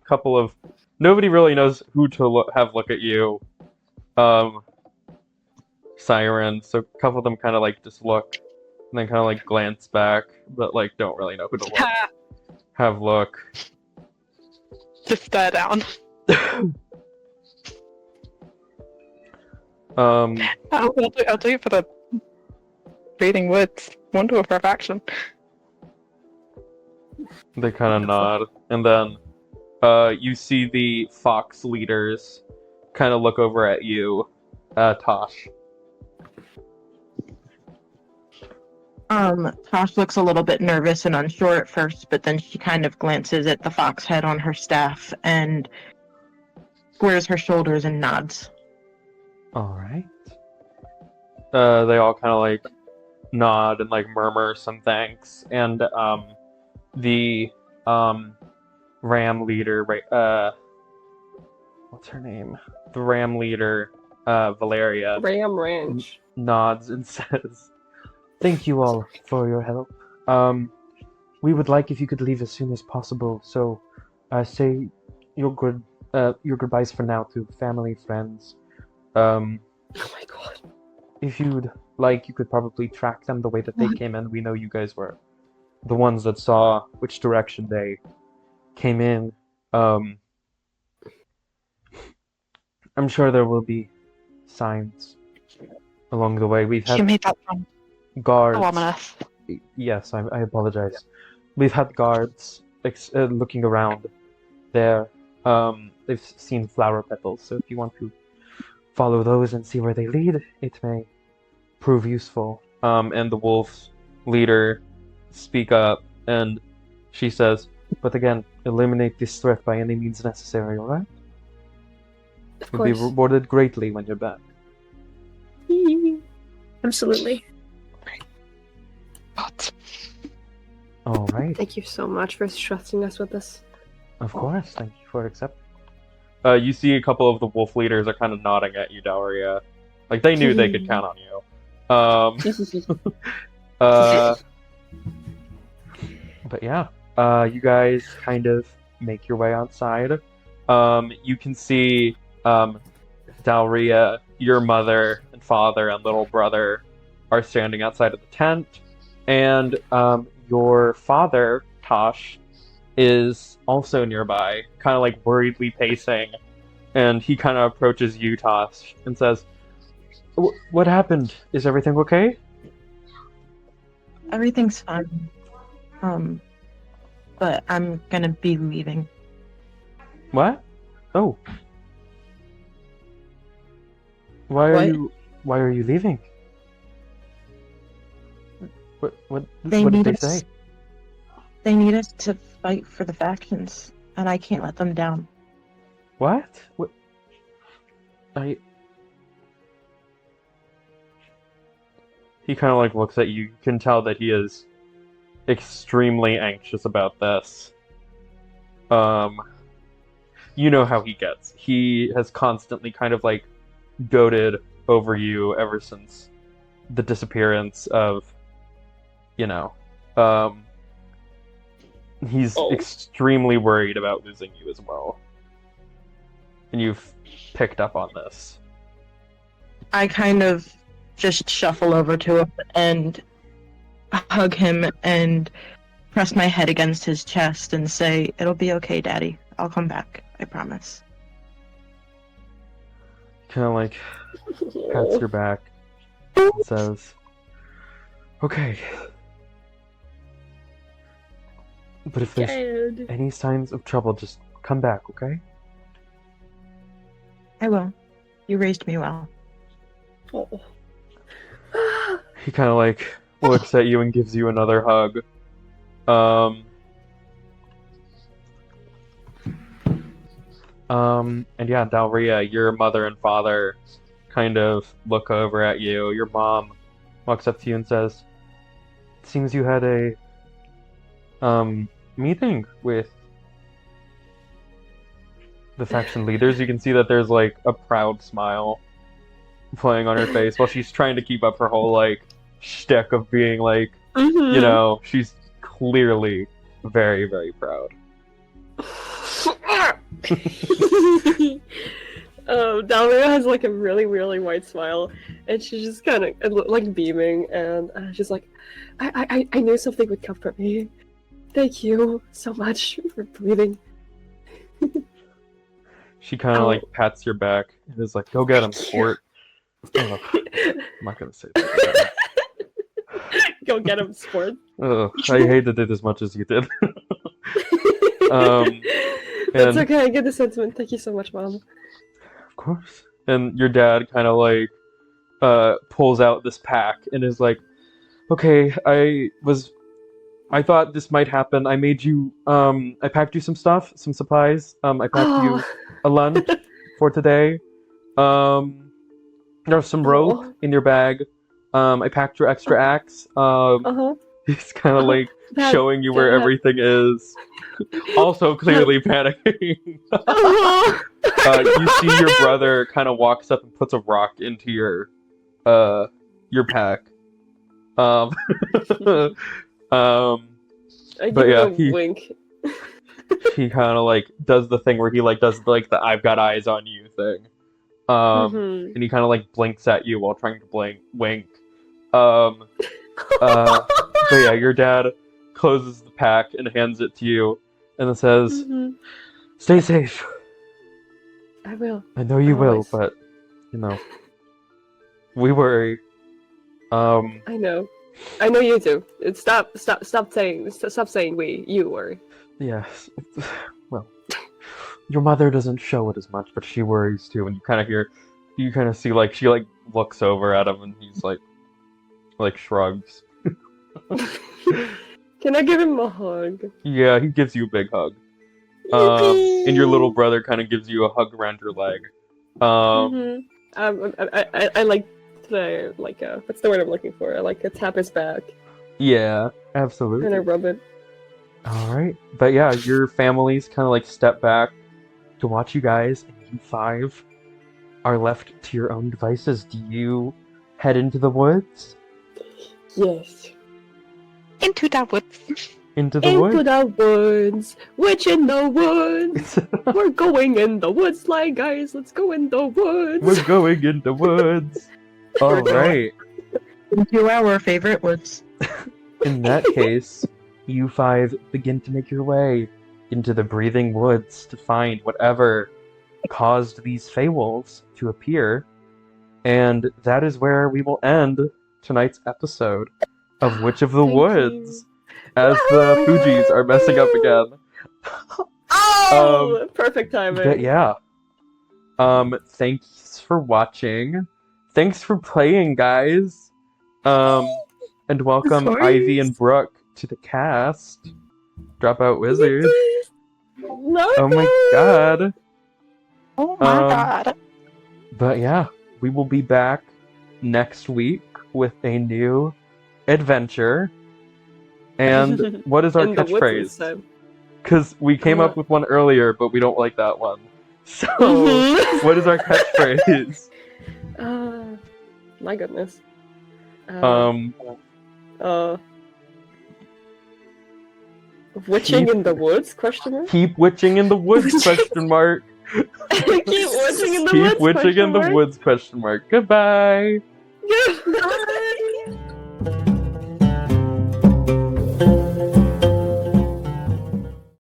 Couple of nobody really knows who to have look at you. Syren, so a couple of them kind of like just look and then kind of like glance back, but like don't really know who to look. Have look. Just stare down. I'll do it for the Breathing Woods. Wonder of action. They kind of nod, and then you see the fox leaders kind of look over at you, Tosh. Tosh looks a little bit nervous and unsure at first, but then she kind of glances at the fox head on her staff and squares her shoulders and nods. Alright. They all kind of like nod and like murmur some thanks, and the ram leader, right, what's her name? The ram leader, Valeria, Ram Ranch. nods and says, "Thank you all for your help. We would like if you could leave as soon as possible, so say your goodbyes for now to family, friends. Oh my god. If you'd like, you could probably track them the way that they came in. We know you guys were the ones that saw which direction they came in. I'm sure there will be signs along the way. We've She had made that sound guards. so ominous. Yes, I apologize. We've had guards looking around there. They've seen flower petals, so if you want to follow those and see where they lead, it may prove useful." And the wolf leader speak up, and she says, "But again, eliminate this threat by any means necessary, alright? Of You'll be course. rewarded greatly when you're back." Absolutely. But Alright, Thank you so much for trusting us with this. of course, thank you for accepting. You see a couple of the wolf leaders are kind of nodding at you, Dalhria. Like, they knew they could count on you. But yeah, you guys kind of make your way outside. You can see Dalhria, your mother and father and little brother are standing outside of the tent, and your father, Tosh, is also nearby, kind of like worriedly pacing, and he kind of approaches you, Tosh, and says, "What happened? Is everything okay?" Everything's fine. But I'm gonna be leaving. What? Oh. Why are What? you leaving? What They did need they us. say? They need us to fight for the factions, and I can't let them down. What? What? I. He kind of like looks at you. You can tell that he is extremely anxious about this. You know how he gets. He has constantly kind of like goaded over you ever since the disappearance of, he's extremely worried about losing you as well. And you've picked up on this. I kind of just shuffle over to him and hug him and press my head against his chest and say, "It'll be okay, Daddy. I'll come back. I promise." Kind of like pats your back and says, "Okay. But if there's Good. any signs of trouble, just come back, okay?" I will. You raised me well. Oh. He kind of like looks at you and gives you another hug. And yeah, Dalhria, your mother and father kind of look over at you. Your mom walks up to you and says, "It seems you had a meeting with the faction leaders." You can see that there's like a proud smile playing on her face while she's trying to keep up her whole like shtick of being like, she's clearly very, very proud. Dalhria has like a really, really white smile, and she's just kind of like beaming, and she's like, I knew something would come from me. Thank you so much for breathing." She kind of like pats your back and is like, "Go get him, sport." Ugh, I'm not gonna say that. Go get him, sport. Ugh, I hated it as much as you did. That's and- okay, I get the sentiment. Thank you so much, Mom. Of course. And your dad kind of like pulls out this pack and is like, Okay, I thought this might happen. I made you, I packed you some stuff, some supplies. I packed you a lunch for today. There's some rope Oh. in your bag. I packed your extra axe. Uh-huh. He's kind of like That- showing you where that- everything is. Also clearly panicking. Oh. You see your brother kind of walks up and puts a rock into your pack. Um, I give but yeah, him a wink. he kind of like does the thing where he like does like the "I've got eyes on you" thing. Mhm. And he kind of like blinks at you while trying to wink. But yeah, your dad closes the pack and hands it to you, and then says, Mhm. "Stay safe." I will. I know you will, Always. but you know, we worry. I know you do. Stop saying we. You worry. Yes. Well, your mother doesn't show it as much, but she worries too. And you kind of see like she like looks over at him, and he's like shrugs. Can I give him a hug? Yeah, he gives you a big hug. And your little brother kind of gives you a hug around your leg. I like to what's the word I'm looking for? I like to tap his back Yeah, absolutely. and I rub it. All right, but yeah, your families kind of like step back to watch you guys, and you five are left to your own devices. Do you head into the woods? Yes. Into the woods. Into the Into woods? the woods, witch in the woods. We're going in the woods, like guys. Let's go in the woods. We're going in the woods. All right. Into our favorite woods. In that case, you five begin to make your way into the breathing woods to find whatever caused these Feywolves to appear. And that is where we will end tonight's episode of Witch of the Thank Woods. you. As the Fugis are messing up again. Oh, perfect timing. But yeah. Thanks for watching. Thanks for playing, guys. And welcome course. Ivy and Brooke to the cast. Dropout Wizards. No, Oh my god. Oh my Um, god. But yeah, we will be back next week with a new adventure. And what is our in the woods this catchphrase? time. Because we came up with one earlier, but we don't like that one. So, Mhm. what is our catchphrase? My goodness. Witching Keep- in the woods? Question mark. Keep witching in the woods? Question mark. Keep witching in the Keep woods? witching in the question woods? Question mark. Goodbye. mark? Goodbye.